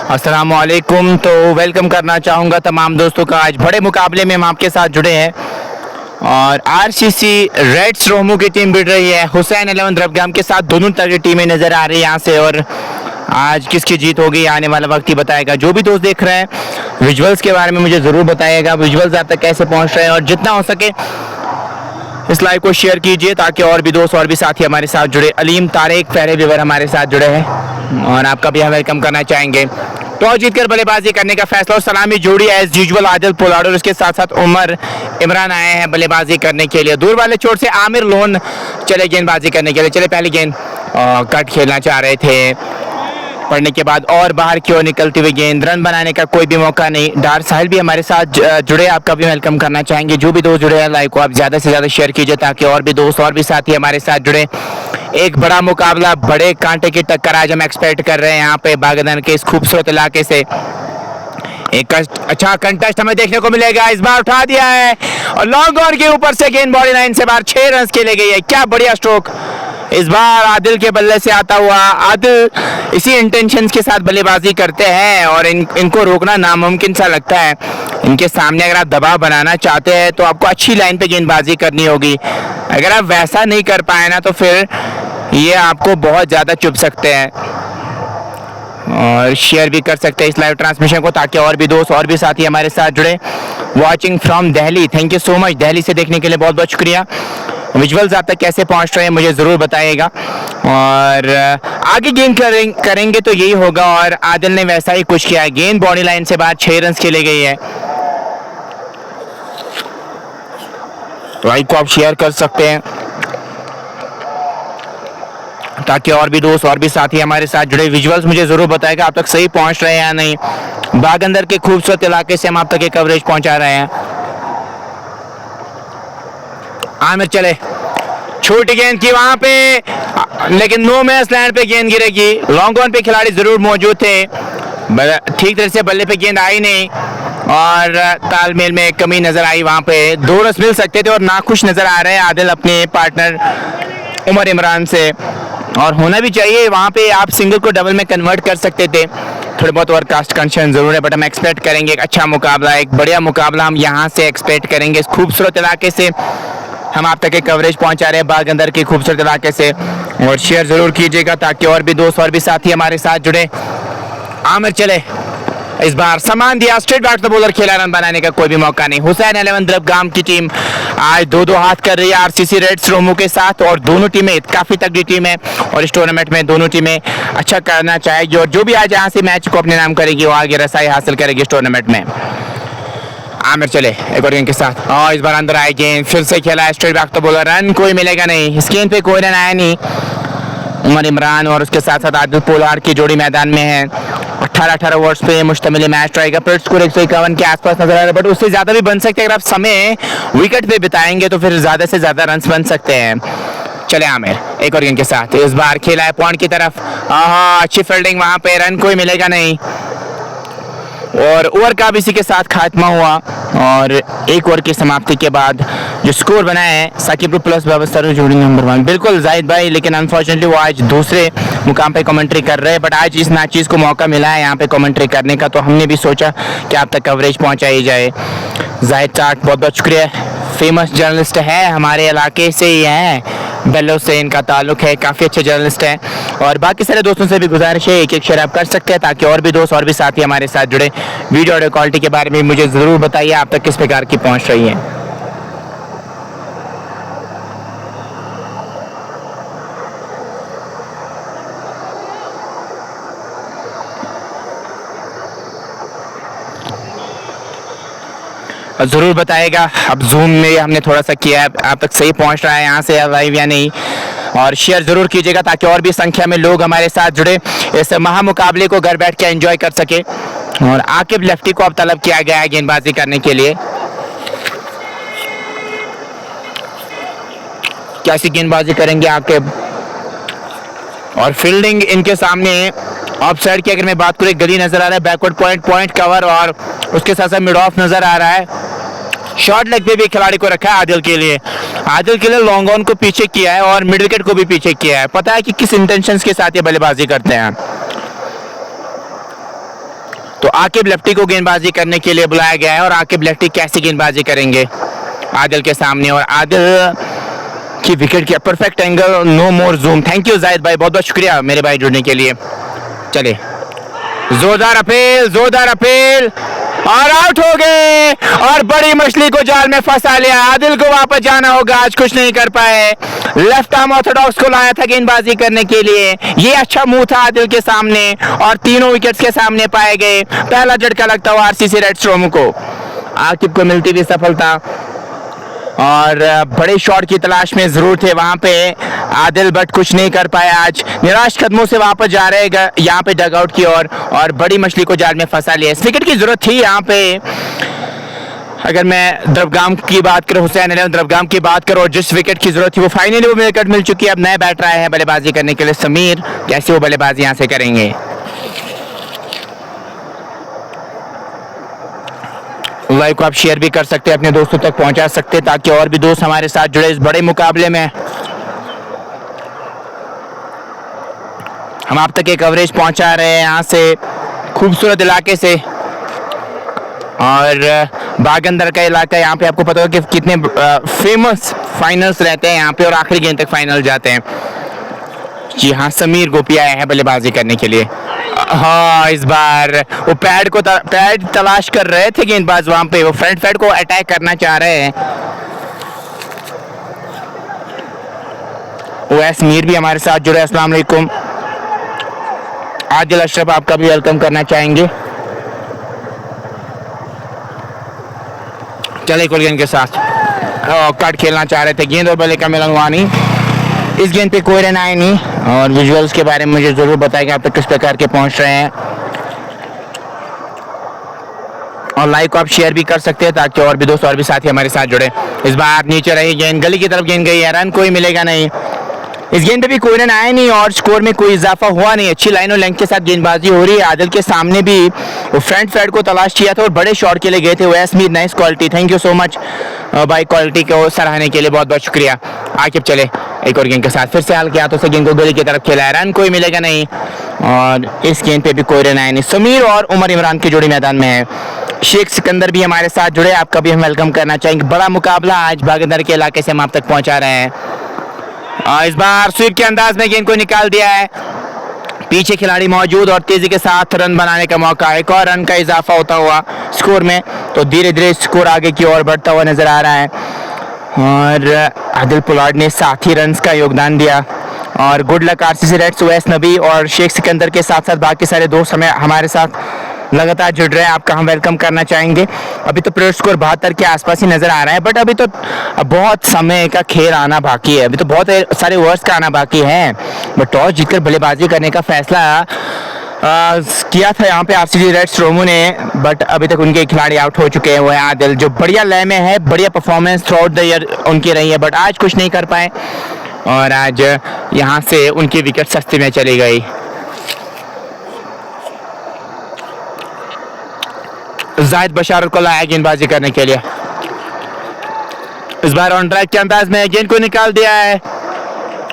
अस्सलामुअलैकुम। तो वेलकम करना चाहूँगा तमाम दोस्तों का। आज बड़े मुकाबले में हम आपके साथ जुड़े हैं और आरसीसी रेड्स रोमू की टीम भिड़ रही है हुसैन 11 द्रबगाम के साथ। दोनों तरह की टीमें नज़र आ रही है यहाँ से और आज किसकी जीत होगी आने वाला वक्त ही बताएगा। जो भी दोस्त देख रहे हैं विजुअल्स के बारे में मुझे ज़रूर बताइएगा, विजुअल्स आप तक कैसे पहुँच रहे हैं और जितना हो सके इस लाइव को शेयर कीजिए ताकि और भी दोस्त और भी साथी हमारे साथ जुड़े। अलीम तारिक पहले व्यूवर हमारे साथ जुड़े हैं और आपका भी हम वेलकम करना चाहेंगे। टॉस जीतकर बल्लेबाजी करने का फैसला और सलामी जोड़ी एज यूजुअल आदिल पोलार्ड और उसके साथ साथ उमर इमरान आए हैं बल्लेबाजी करने के लिए। दूर वाले चोट से आमिर लोन चले गेंदबाजी करने के लिए। चले पहली गेंद कट खेलना चाह रहे थे, पढ़ने के बाद और बाहर की ओर निकलती हुई गेंद, रन बनाने का कोई भी मौका नहीं। डार साहिल भी हमारे साथ जुड़े, आपका भी वेलकम करना चाहेंगे। जो भी दोस्त जुड़े हैं लाइव को आप ज़्यादा से ज़्यादा शेयर कीजिए ताकि और भी दोस्त और भी साथी हमारे साथ जुड़े। एक बड़ा मुकाबला, बड़े कांटे की टक्कर आज हम एक्सपेक्ट कर रहे हैं यहाँ पे बागदान के इस खूबसूरत इलाके से। एक अच्छा कंटेस्ट हमें देखने को मिलेगा। इस बार उठा दिया है और लॉन्ग ऑन के ऊपर से गेंद बॉडी लाइन से बाहर 6 रन के लिए गई है। क्या बढ़िया स्ट्रोक इस बार आदिल के बल्ले से आता हुआ। आदिल इसी इंटेंशंस के साथ बल्लेबाजी करते हैं और इनको रोकना नामुमकिन सा लगता है। इनके सामने अगर आप दबाव बनाना चाहते हैं तो आपको अच्छी लाइन पे गेंदबाजी करनी होगी। अगर आप वैसा नहीं कर पाए ना तो फिर ये आपको बहुत ज़्यादा चुभ सकते हैं। और शेयर भी कर सकते हैं इस लाइव ट्रांसमिशन को ताकि और भी दोस्त और भी साथी हमारे साथ जुड़े। Watching from Delhi, thank you so much. Delhi से देखने के लिए बहुत बहुत शुक्रिया। विजुअल्स आप तक कैसे पहुंच रहे हैं मुझे ज़रूर बताइएगा और आगे गेंद करेंगे तो यही होगा और आदिल ने वैसा ही कुछ किया है। गेंद बॉडी लाइन से बाहर 6 रन के लिए गई है। लाइक को आप शेयर कर सकते हैं ताकि और भी दोस्त और भी साथी हमारे साथ जुड़े। विजुअल्स मुझे ज़रूर बताएगा आप तक सही पहुंच रहे हैं या नहीं। बागंदर के खूबसूरत इलाके से हम आप तक ये कवरेज पहुंचा रहे हैं। आमिर चले, छोटी गेंद की वहां पे लेकिन नो मैच लैंड पे गेंद गिरेगी। लॉन्ग ऑन पे खिलाड़ी जरूर मौजूद थे, ठीक तरह से बल्ले पे गेंद आई नहीं और तालमेल में एक कमी नजर आई। वहां पे 2 रन मिल सकते थे और नाखुश नजर आ रहे हैं आदिल अपने पार्टनर उमर इमरान से और होना भी चाहिए। वहां पे आप सिंगल को डबल में कन्वर्ट कर सकते थे। थोड़े बहुत और कास्ट कंडीशन जरूर है बट हम एक्सपेक्ट करेंगे एक अच्छा मुकाबला, एक बढ़िया मुकाबला हम यहाँ से एक्सपेक्ट करेंगे। इस खूबसूरत इलाके से हम आप तक एक कवरेज पहुंचा रहे हैं बागंदर के खूबसूरत इलाके से और शेयर जरूर कीजिएगा ताकि और भी दोस्त और भी साथी हमारे साथ जुड़े। आमिर चले, इस बार सामान दिया, स्ट्रेट बैट तो बॉलर खेला, रन बनाने का कोई भी मौका नहीं। हुसैन 11 द्रबगाम की टीम आज 2-2 हाथ कर रही है आरसीसी रेड्स रोमू के साथ और दोनों टीमें काफ़ी तगड़ी टीम है और इस टूर्नामेंट में दोनों टीमें अच्छा करना चाहेगी और जो भी आज यहाँ से मैच को अपने नाम करेगी वो आगे रसाई हासिल करेगी इस टूर्नामेंट में। आमिर चले एक और गेंद के साथ और इस बार अंदर आए गेंद, फिर से खेला स्ट्रेट बैक तो बॉलर, रन कोई मिलेगा नहीं। इस गेंद पे कोई रन आया नहीं। उमर इमरान और उसके साथ साथ आदिल पोलार्ड की जोड़ी मैदान में है। 18 ओवर्स पे मुश्तमिल मैच रहेगा। पर स्कोर 151 के आसपास नजर आ रहा है बट उससे ज़्यादा भी बन सकते हैं। अगर आप समय विकेट पे बिताएंगे तो फिर ज़्यादा से ज़्यादा रन बन सकते हैं। चले आमिर एक और गेंद के साथ, इस बार खेला है पॉइंट की तरफ। अच्छी फील्डिंग, वहाँ पे रन कोई मिलेगा नहीं और ओवर का भी इसी के साथ खात्मा हुआ और एक ओवर की समाप्ति के बाद जो स्कोर बना है साकिब प्लस व्यवस्था जोड़ी नंबर 1। बिल्कुल जाहिद भाई, लेकिन अनफॉर्चुनेटली वो आज दूसरे मुकाम पे कमेंट्री कर रहे हैं बट आज इस चीज़ को मौका मिला है यहाँ पे कमेंट्री करने का तो हमने भी सोचा कि आप तक कवरेज पहुँचाई जाए। जाहिद चाट बहुत बहुत शुक्रिया, फेमस जर्नलिस्ट है, हमारे इलाके से ही हैं, बेल्लो से इनका ताल्लुक है, काफ़ी अच्छे जर्नलिस्ट हैं और बाकी सारे दोस्तों से भी गुजारिश है एक शेयर आप कर सकते हैं ताकि और भी दोस्त और भी साथी हमारे साथ जुड़े। वीडियो ऑडियो क्वालिटी के बारे में मुझे ज़रूर बताइए आप तक किस प्रकार की पहुंच रही है। ज़रूर बताएगा। अब जूम में हमने थोड़ा सा किया है, आप तक सही पहुंच रहा है यहाँ से लाइव या नहीं और शेयर ज़रूर कीजिएगा ताकि और भी संख्या में लोग हमारे साथ जुड़े, इस महामुकाबले को घर बैठ के एंजॉय कर सके। और आकिब लेफ्टी को अब तलब किया गया है गेंदबाजी करने के लिए। कैसी गेंदबाजी करेंगे आकिब और फील्डिंग इनके सामने ऑफ साइड की अगर मैं बात करूँ, गली नजर आ रहा है, बैकवर्ड पॉइंट कवर और उसके साथ साथ मिड ऑफ नजर आ रहा है। शॉर्ट लेग पे भी खिलाड़ी को रखा है आदिल के लिए लॉन्ग ऑन को पीछे किया है और मिड विकेट को भी पीछे किया है। पता है कि किस इंटेंशंस के साथ ये बल्लेबाजी करते हैं। तो आकिब लेफ्टी को गेंदबाजी करने के लिए बुलाया गया है और आकिब लेफ्टी कैसे गेंदबाजी करेंगे आदिल के सामने, और आदिल की विकेट की perfect angle, no more zoom. Thank you Zahid भाई, बहुत बहुत शुक्रिया मेरे भाई जुड़ने के लिए। चले जोरदार अपील और आउट हो गए और बड़ी मछली को जाल में फंसा लिया। आदिल को वापस जाना होगा, आज कुछ नहीं कर पाए। लेफ्ट आर्म ऑर्थोडॉक्स को लाया था गेंदबाजी करने के लिए, ये अच्छा मुंह था आदिल के सामने और तीनों विकेट्स के सामने पाए गए। पहला झटका लगता हुआ आरसीसी रेड स्टॉर्म को, आकिब को मिलती हुई सफलता और बड़े शॉट की तलाश में जरूर थे वहां पे आदिल, बट कुछ नहीं कर पाए। आज निराश कदमों से वापस जा रहे हैं यहाँ पे डगआउट की ओर और बड़ी मछली को जाल में फंसा लिया। इस विकेट की जरूरत थी यहाँ पे। अगर मैं द्रवगाम की बात करूं, हुसैन अली द्रवगाम की बात करूं, जिस विकेट की जरूरत थी वो फाइनली वो विकेट मिल चुकी है। अब नए बैटर आए हैं बल्लेबाजी करने के लिए, समीर, कैसे वो बल्लेबाजी यहाँ से करेंगे। लाइव को आप शेयर भी कर सकते हैं, अपने दोस्तों तक पहुंचा सकते हैं ताकि और भी दोस्त हमारे साथ जुड़े इस बड़े मुकाबले में। हम आप तक एक कवरेज पहुंचा रहे हैं यहाँ से खूबसूरत इलाके से, और बागंदर का इलाका, यहाँ पे आपको पता होगा कि कितने फेमस फाइनल्स रहते हैं यहाँ पे और आखिरी गेंद तक फाइनल जाते हैं। जी हाँ, समीर गोपी आए हैं बल्लेबाजी करने के लिए। हाँ, इस बार वो पैड तलाश कर रहे थे गेंदबाज वहां पे, वो फ्रंट पैड को अटैक करना चाह रहे हैं। ओवैस मीर भी हमारे साथ जुड़े, अस्सलाम वालेकुम। आदिल अशरफ, आपका भी वेलकम करना चाहेंगे। चले कुल गेंद के साथ कट खेलना चाह रहे थे, गेंद और बल्ले का मिलन हुआ नहीं। इस गेंद पे कोई रन आए नहीं और विजुअल्स के बारे में मुझे जरूर बताएगा आप तक किस प्रकार के पहुंच रहे हैं, और लाइक को आप शेयर भी कर सकते हैं ताकि और भी दोस्त और भी साथी हमारे साथ जुड़े। इस बार नीचे रही गेंद, गली की तरफ गेंद गई है, रन कोई मिलेगा नहीं। इस गेंद पे भी कोई रन आए नहीं और स्कोर में कोई इजाफा हुआ नहीं। अच्छी लाइन और लेंथ के साथ गेंदबाजी हो रही है। आदिल के सामने भी वो फ्रंट पैड को तलाश किया था और बड़े शॉट के लिए गए थे। Owais Mir, nice quality, thank you so much भाई, क्वालिटी को सराहने के लिए बहुत बहुत शुक्रिया। आकिब चले एक और गेंद के साथ, फिर से हाल के हाथों से गेंद को गली की तरफ खेला है, रन कोई मिलेगा नहीं और इस गेंद पे भी कोई रन आए नहीं। समीर और उमर इमरान की जोड़ी मैदान में है। शेख सिकंदर भी हमारे साथ जुड़े, आपका भी हम वेलकम करना चाहेंगे। बड़ा मुकाबला आज बागंदर के इलाके से हम आप तक पहुंचा रहे हैं। इस बार स्वीप के अंदाज में गेंद को निकाल दिया है, पीछे खिलाड़ी मौजूद और तेजी के साथ रन बनाने का मौका, एक और रन का इजाफा होता हुआ स्कोर में, तो धीरे धीरे स्कोर आगे की ओर बढ़ता हुआ नजर आ रहा है। और आदिल पुलाड़ ने 7 ही रन का योगदान दिया और good luck RCC Reds. Owais Nabi और शेख सिकंदर के साथ साथ बाकी सारे दोस्त हमारे साथ लगातार जुड़ रहे हैं, आपका हम वेलकम करना चाहेंगे। अभी तो प्लेयर स्कोर 72 के आसपास ही नजर आ रहा है, बट अभी तो बहुत समय का खेल आना बाकी है, अभी तो बहुत सारे ओवर्स का आना बाकी है। बट टॉस जीतकर बल्लेबाजी करने का फैसला किया था यहाँ पे आरसीसी रेड स्टॉर्म ने, बट अभी तक उनके खिलाड़ी आउट हो चुके हैं। वो है आदिल, जो बढ़िया लय में है, बढ़िया performance through out the year उनकी रही है, बट आज कुछ नहीं कर पाए और आज यहाँ से उनकी विकेट सस्ती में चली गई। जाहिद बशारत को लाया गेंदबाजी करने के लिए, इस बार ऑन ड्राइव के अंदाज में गेंद को निकाल दिया है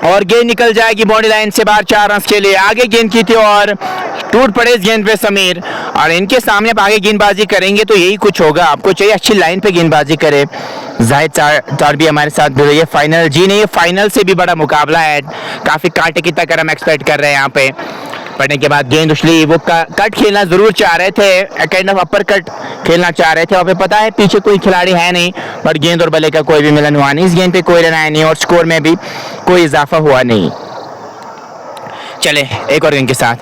और गेंद निकल जाएगी बॉडी लाइन से बाहर 4 रन के लिए। आगे गेंद की थी और टूट पड़े इस गेंद पे समीर, और इनके सामने आप आगे गेंदबाजी करेंगे तो यही कुछ होगा। आपको चाहिए अच्छी लाइन पे गेंदबाजी करे। जाहिद चार भी हमारे साथ जुड़े, ये फाइनल जी नहीं, ये फाइनल से भी बड़ा मुकाबला है, काफी कांटे की टक्कर हम एक्सपेक्ट कर रहे हैं यहाँ पे। पड़ने के बाद गेंद उछली, वो कट खेलना जरूर चाह रहे थे, काइंड ऑफ अपर कट खेलना चाह रहे थे, और पता है पीछे कोई खिलाड़ी है नहीं, बट गेंद और बल्ले का कोई भी मिलन हुआ नहीं। इस गेंद पे कोई रन आया नहीं और स्कोर में भी कोई इजाफा हुआ नहीं। चले एक और गेंद के साथ,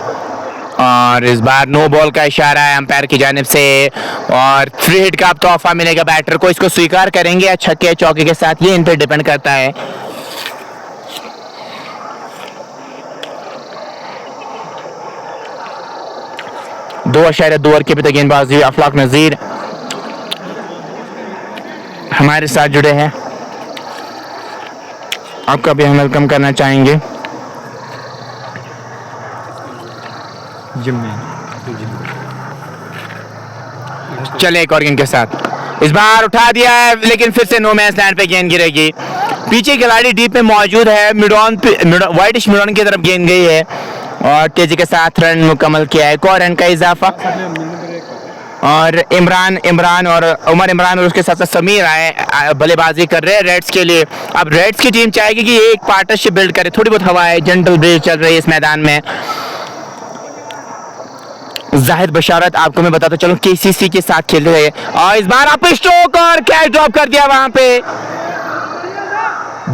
और इस बार नो बॉल का इशारा है अंपायर की जानिब से और 3 हिट का तोहफा मिलेगा बैटर को। इसको स्वीकार करेंगे या छक्के चौके के साथ, ये इन पर डिपेंड करता है। दो 2 ओवर के भी गेंदबाजी अफलाक नजीर हमारे साथ जुड़े हैं, आपका भी हम वेलकम करना चाहेंगे। चले एक और गेंद के साथ, इस बार उठा दिया है लेकिन फिर से नो मैच लैंड पे गेंद गिरेगी। पीछे खिलाड़ी डीप में मौजूद है, वाइटिश मिडॉन की तरफ गेंद गई है और तेजी के साथ रन मुकम्मल किया है। एक और रन का इजाफा, और इमरान और उमर इमरान और उसके साथ साथ समीर आए बल्लेबाजी कर रहे हैं रेड्स के लिए। अब रेड्स की टीम चाहेगी कि ये एक पार्टनरशिप बिल्ड करे, थोड़ी बहुत हवा है, जनरल ब्रेज चल रही है इस मैदान में। जाहिद बशारत आपको मैं बताता चलूं केसीसी के साथ खेल रहे हैं और इस बार आप स्ट्रोक और कैच ड्रॉप कर दिया। वहां पे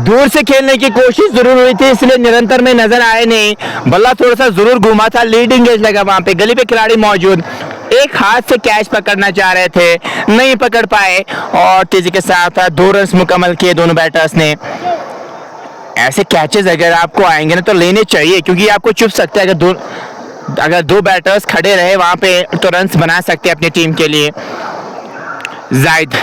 दूर से खेलने की कोशिश जरूर हुई थी, इसलिए निरंतर में नजर आए नहीं। बल्ला थोड़ा सा जरूर घूमा था, लीडिंग एज लगा वहां पे, गली पे खिलाड़ी मौजूद, एक हाथ से कैच पकड़ना चाह रहे थे, नहीं पकड़ पाए और तेजी के साथ 2 रन मुकम्मल किए दोनों बैटर्स ने। ऐसे कैचेस अगर आपको आएंगे ना तो लेने चाहिए, क्योंकि आपको चुप सकते हैं अगर 2 बैटर्स खड़े रहे वहां पे तो रन बना सकते हैं अपनी टीम के लिए। जायद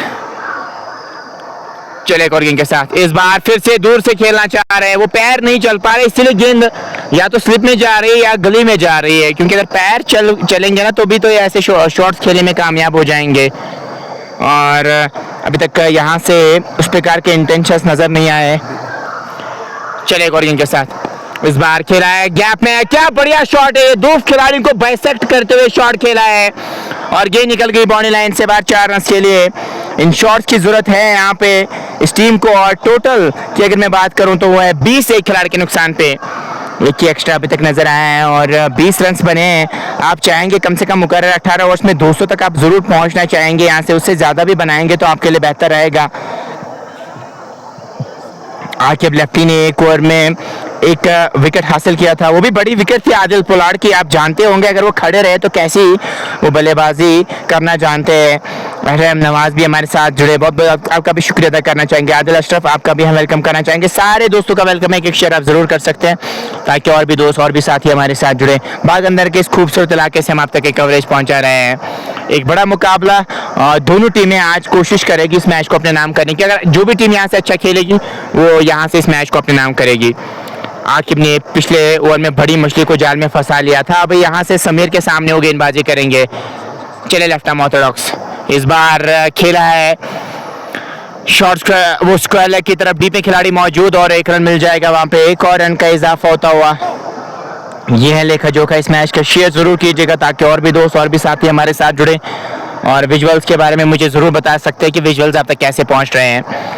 चले एक और गेंद के साथ, इस बार फिर से दूर से खेलना चाह रहे हैं, वो पैर नहीं चल पा रहे, इसलिए गेंद या तो स्लिप में जा रही है या गली में जा रही है, क्योंकि अगर पैर चलेंगे ना तो भी तो ऐसे शॉट्स खेलने में कामयाब हो जाएंगे। और अभी तक यहाँ से उस प्रकार के इंटेंशंस नजर नहीं आए। चले एक और गेंद के साथ, इस बार खेला है गैप में, क्या बढ़िया शॉट है, 2 खिलाड़ियों को बाइसेक्ट करते हुए शॉट खेला है और गेंद निकल गई बाउंड्री लाइन से बाहर 4 रन के लिए। इन शॉट्स की जरूरत है यहाँ पे इस टीम को, और टोटल की अगर मैं बात करूं तो वो है 20 एक खिलाड़ी के नुकसान पे, एक ही एक्स्ट्रा अभी तक नजर आया है और 20 रन बने हैं। आप चाहेंगे कम से कम मुकर्रर 18 ओवर्स में 200 तक आप जरूर पहुंचना चाहेंगे, यहाँ से उससे ज्यादा भी बनाएंगे तो आपके लिए बेहतर रहेगा। आकिब लेफ्टी ने 1 ओवर में 1 विकेट हासिल किया था, वो भी बड़ी विकेट थी आदिल पोलार्ड की, आप जानते होंगे अगर वो खड़े रहे तो कैसी वो बल्लेबाजी करना जानते हैं। रहम नवाज भी हमारे साथ जुड़े, बहुत बहुत आपका भी शुक्रिया अदा करना चाहेंगे। आदिल अशरफ आपका भी हम वेलकम करना चाहेंगे। सारे दोस्तों का वेलकम है, एक शेयर आप जरूर कर सकते हैं ताकि और भी दोस्त और भी साथी हमारे साथ जुड़े। बाग अंदर के इस खूबसूरत इलाके से हम आप तक एक कवरेज पहुंचा रहे हैं। एक बड़ा मुकाबला, दोनों टीमें आज कोशिश करेगी इस मैच को अपने नाम करने की। अगर जो भी टीम यहाँ से अच्छा खेलेगी वो यहाँ से इस मैच को अपने नाम करेगी। आकिब ने पिछले ओवर में बड़ी मछली को जाल में फंसा लिया था, अब यहाँ से समीर के सामने वो गेंदबाजी करेंगे। चले लेफ्ट आर्म ऑर्थोडॉक्स, इस बार खेला है शॉर्ट वो स्क्वायर लेग की तरफ, डीप में खिलाड़ी मौजूद और 1 रन मिल जाएगा वहां पे, 1 और रन का इजाफा होता हुआ। ये है लेखा जोखा इस मैच का, शेयर जरूर कीजिएगा ताकि और भी दोस्त और भी साथी हमारे साथ जुड़े और विजुअल्स के बारे में मुझे जरूर बता सकते हैं कि विजुअल्स आप तक कैसे पहुंच रहे हैं।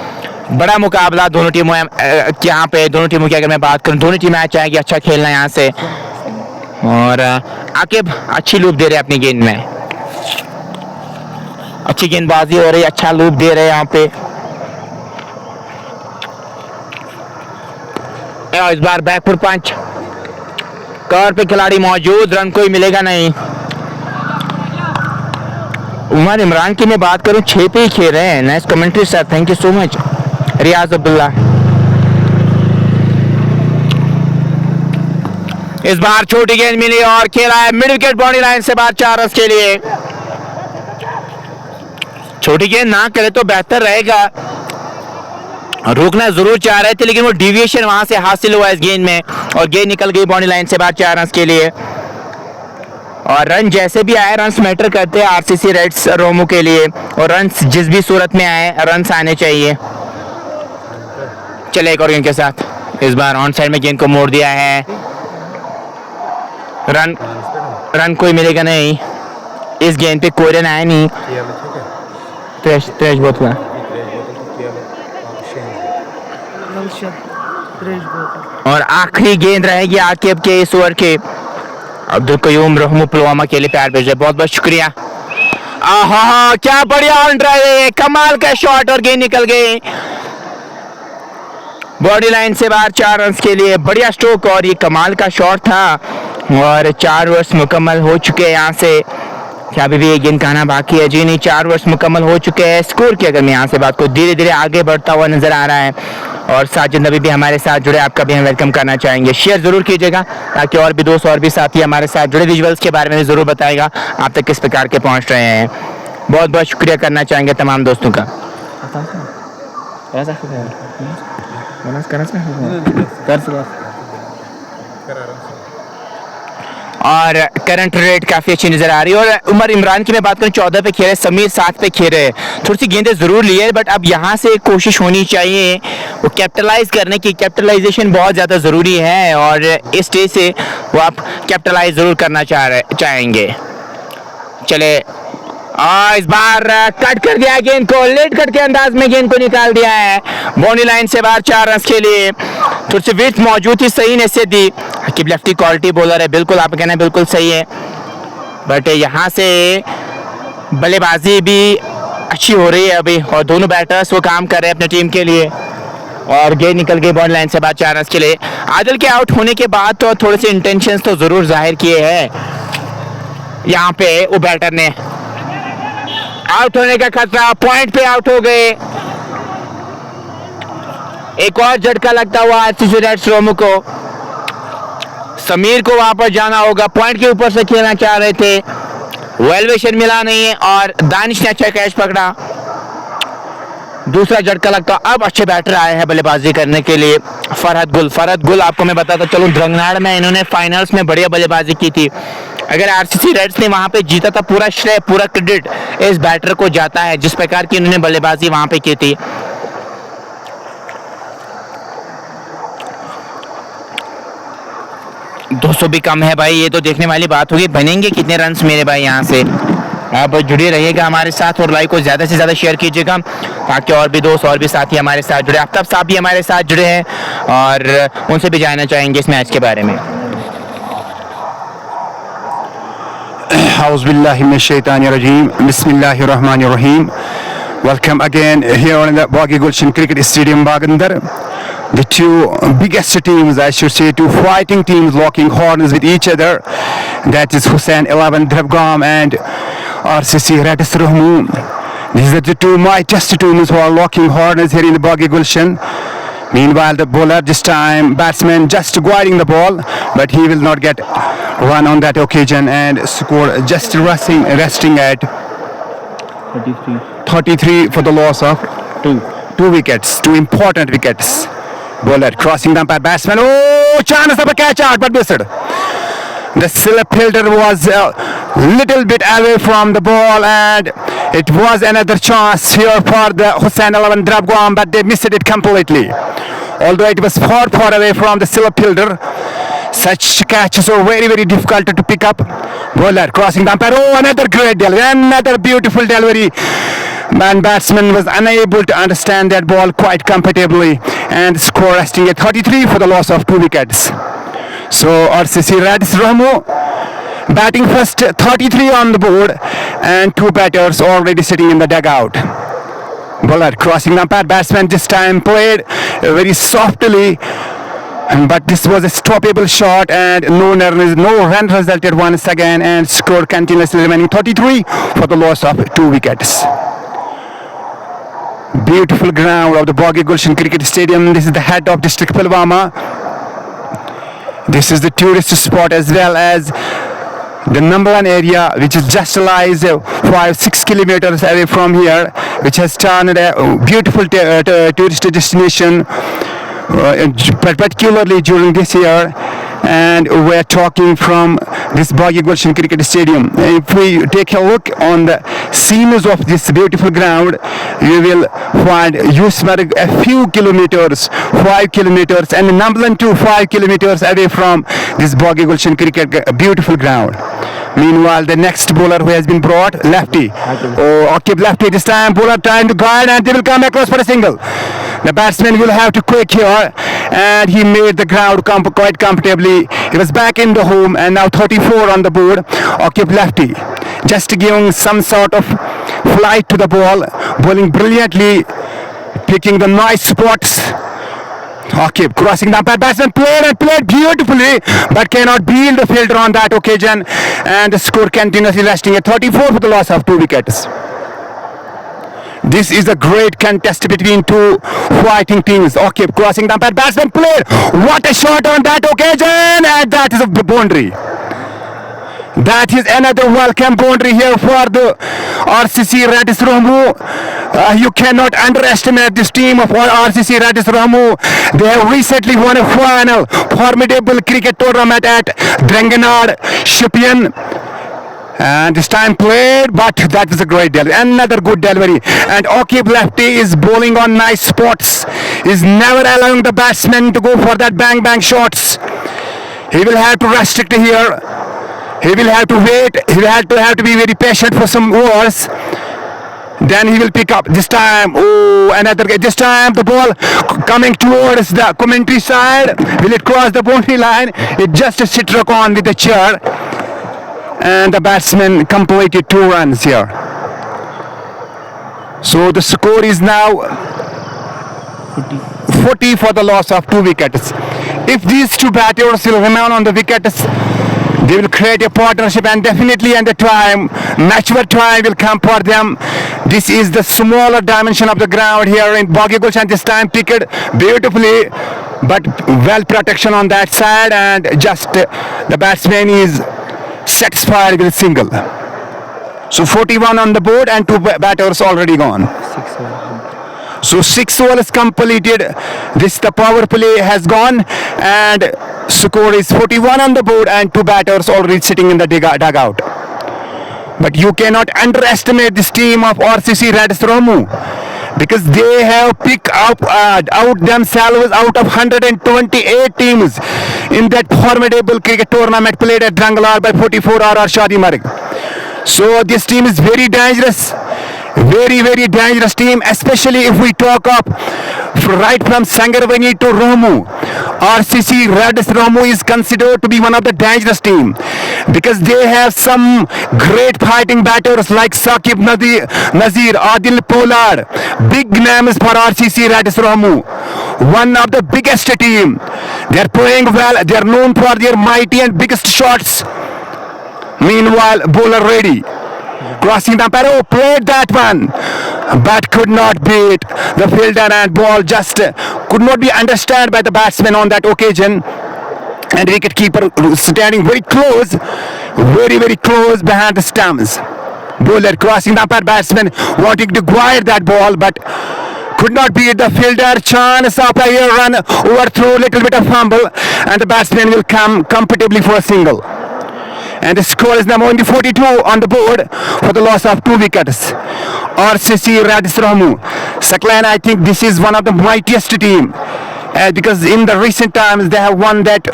बड़ा मुकाबला दोनों टीमों यहाँ पे, दोनों टीमों की अगर मैं बात करूँ, दोनों टीमें चाहेंगी अच्छा खेलना यहाँ से और आकिब अच्छी लूप दे रहे हैं अपनी गेंद में, अच्छी गेंदबाजी हो रही है, अच्छा लूप दे रहे हैं यहाँ पे। इस बार बैकफुट पंच, कवर पे खिलाड़ी मौजूद, रन कोई मिलेगा नहीं। उमर इमरान की मैं बात करूं 6 पे ही खेल रहे हैं। Nice commentary sir, thank you so much. Riyaz Abdullah, इस बार छोटी गेंद मिली और खेला है मिड विकेट बाउंड्री लाइन से बाहर 4 रन के लिए। छोटी गेंद ना करे तो बेहतर रहेगा, रोकना जरूर चाह रहे थे लेकिन वो डिविएशन वहां से हासिल हुआ इस गेंद में और गेंद निकल गई बाउंड्री लाइन से बाहर 4 रन के लिए। और रन जैसे भी आए, रन मैटर करते हैं आरसीसी रेड्स रोमो के लिए, और रन जिस भी सूरत में आए रन आने चाहिए। चले एक और गेंद के साथ, इस बार ऑन साइड में गेंद को मोड़ दिया है, रन कोई मिलेगा नहीं। इस गेंद पे कोई रन आया नहीं, बहुत हुआ। और आखिरी गेंद रहेगी आकिब के इस ओवर के। अब्दुल कयूम रहमू पुलवामा के लिए प्यार भेजे, बहुत बहुत शुक्रिया। आहा क्या बढ़िया ऑन ड्राइव है, कमाल का शॉट और गेंद निकल गई बॉडी लाइन से बाहर 4 रन के लिए। बढ़िया स्ट्रोक और ये कमाल का शॉट था और 4 ओवर्स मुकम्मल हो चुके हैं यहाँ से। क्या अभी भी ये गेंद कहना बाकी है? जी नहीं, 4 ओवर्स मुकम्मल हो चुके हैं। स्कोर की अगर मैं यहाँ से बात करूँ, धीरे धीरे आगे बढ़ता हुआ नजर आ रहा है और साजिद नबी भी हमारे साथ जुड़े, आपका भी हम वेलकम करना चाहेंगे। शेयर जरूर कीजिएगा ताकि और भी दोस्त और भी साथी हमारे साथ जुड़े। विजुअल्स के बारे में भी जरूर बताएगा आप तक किस प्रकार के पहुँच रहे हैं। बहुत बहुत शुक्रिया करना चाहेंगे तमाम दोस्तों का। और करंट रेट काफी अच्छी नजर आ रही है। और उमर इमरान की मैं बात करूं 14 पे खेल रहे, समीर 7 पे खेल रहे, थोड़ी सी गेंदें जरूर ली है बट अब यहाँ से कोशिश होनी चाहिए वो कैपिटलाइज करने की। कैपिटलाइजेशन बहुत ज्यादा जरूरी है और इस स्टेज से वो आप कैपिटलाइज जरूर करना चाहेंगे। चले और इस बार कट कर दिया गेंद को, लेट कट के अंदाज में गेंद को निकाल दिया है बाउंड्री लाइन से बाहर 4 रन के लिए। थोड़ी सी विड्थ मौजूद थी, सही नसीहत दी। अकीब लेफ्टी क्वालिटी बॉलर है, बिल्कुल आप कहना बिल्कुल सही है, बट यहाँ से बल्लेबाजी भी अच्छी हो रही है अभी और दोनों बैटर्स वो काम कर रहे हैं अपनी टीम के लिए। और गेंद निकल गई बाउंड्री लाइन से बाहर 4 रन के लिए। आदिल के आउट होने के बाद तो थोड़े से इंटेंशंस तो जरूर जाहिर किए हैं यहाँ पे वो बैटर ने। आउट होने का खतरा, पॉइंट पे आउट हो गए। एक और झटका लगता हुआ आरसीसी रेड्स रोमो को। समीर को वहां पर जाना होगा, पॉइंट के ऊपर से खेलना चाह रहे थे, वेल्वेशन मिला नहीं है और दानिश ने अच्छा कैच पकड़ा। दूसरा झटका लगता, अब अच्छे बैटर आए हैं बल्लेबाजी करने के लिए। फरहत गुल आपको मैं बताता चलूं, द्रंगनाड़ में इन्होंने फाइनल्स में बढ़िया बल्लेबाजी की थी। अगर आरसीसी रेड्स ने वहां पे जीता था, पूरा श्रेय पूरा क्रेडिट इस बैटर को जाता है, जिस प्रकार की इन्होंने बल्लेबाजी वहां पे की थी। दो सौ भी कम है भाई, ये तो देखने वाली बात होगी। बनेंगे कितने रन्स मेरे भाई यहाँ से। आप जुड़े रहिएगा हमारे साथ और लाइक को ज़्यादा से ज़्यादा शेयर कीजिएगा ताकि और भी दोस्त और भी साथी हमारे साथ जुड़े। आफ्ताब साहब भी हमारे साथ जुड़े हैं और उनसे भी जानना चाहेंगे इस मैच के बारे में। Auzubillahiminash-shaytanir-rajim. Bismillahir-rahmanir-rahim. Welcome again here on the Boggy Gulshan Cricket Stadium, Bagandar. The two biggest teams, I should say, two fighting teams locking horns with each other. That is Hussain 11 Dravgam and RCC Radis Rahmu. These are the two mightiest teams who are locking horns here in the Boggy Gulshan. Meanwhile, the bowler this time, batsman just guiding the ball, but he will not get run on that occasion and score just resting at 33 for the loss of two wickets, two important wickets. Bowler crossing the umpire, batsman, oh, chance of a catch out, but missed. The slip fielder was a little bit away from the ball and it was another chance here for the Hussain 11 Dravgam, but they missed it completely. Although it was far away from the slip fielder, such catches are very, very difficult to pick up. Bowler crossing the umpire, oh, another great delivery, another beautiful delivery. Man, batsman was unable to understand that ball quite comfortably and score resting at 33 for the loss of 2 wickets. So RCC Radis Rahmu batting first, 33 on the board and 2 batters already sitting in the dugout. Bowler crossing the umpire, batsman this time played very softly, but this was a stoppable shot and no run resulted once again and score continuously remaining 33 for the loss of 2 wickets. Beautiful ground of the Boggy Gulshan Cricket Stadium. This is the head of district Pulwama. This is the tourist spot as well as the number one area, which is just lies 5-6 kilometers away from here, which has turned a beautiful tourist destination, particularly during this year. And we're talking from this Boggy Gulshan Cricket Stadium. If we take a look on the scenes of this beautiful ground, you will find Yusmarg a few kilometers, 5 kilometers, and Numbland too 5 kilometers away from this Boggy Gulshan Cricket beautiful ground. Meanwhile, the next bowler who has been brought, lefty. Oh, okay, lefty this time. Bowler trying to guide and they will come across for a single. The batsman will have to quick here and he made the ground quite comfortably. He was back in the home and now 34 on the board. Okay, lefty. Just giving some sort of flight to the ball. Bowling brilliantly. Picking the nice spots. Okay, crossing the umpire, batsman played beautifully, but cannot beat the fielder on that occasion, and the score continuously resting at 34 for the loss of 2 wickets. This is a great contest between two fighting teams. Okay, crossing the umpire, batsman played. What a shot on that occasion, and that is a boundary. That is another welcome boundary here for the RCC Radis Rahmu. You cannot underestimate this team of RCC Radis Rahmu. They have recently won a final formidable cricket tournament at Drenganad, Shippian. And this time played, but that was a great delivery. Another good delivery. And Okib lefty is bowling on nice spots. Is never allowing the batsman to go for that bang shots. He will have to restrict here. He will have to wait. He will have to be very patient for some overs. Then he will pick up. This time, oh, another guy. This time the ball coming towards the commentary side. Will it cross the boundary line? It just struck on with the chair. And the batsman completed 2 runs here. So the score is now 40 for the loss of 2 wickets. If these 2 batters will remain on the wickets, they will create a partnership, and definitely at the time, mature time will come for them. This is the smaller dimension of the ground here in Boggy Gulshan. This time picked beautifully, but well protection on that side, and just the batsman is satisfied with a single. So 41 on the board and 2 batters already gone. So 6 overs completed. The power play has gone, and score is 41 on the board and 2 batters already sitting in the dugout. But you cannot underestimate this team of RCC Reds Ramu, because they have picked up out themselves out of 128 teams in that formidable cricket tournament played at Dranglar by 44 RR Shadi Marg. So this team is very dangerous. Very, very dangerous team, especially if we talk of right from Sangarvani to Ramu. RCC Reds Ramu is considered to be one of the dangerous team, because they have some great fighting batters like Saqib Nazir, Adil Pollard. Big names for RCC Reds Ramu. One of the biggest team. They are playing well. They are known for their mighty and biggest shots. Meanwhile, bowler ready. Crossing the umpire, played that one, but could not beat the fielder, and ball just could not be understood by the batsman on that occasion. And wicketkeeper standing very close, very, very close behind the stumps. Bowler crossing the umpire, batsman wanting to guide that ball, but could not beat the fielder. Chance of a run, overthrow, little bit of fumble, and the batsman will come comfortably for a single. And the score is now only 42 on the board for the loss of 2 wickets. RCC Reds Ramu. Saklan, I think this is one of the mightiest team, because in the recent times they have won that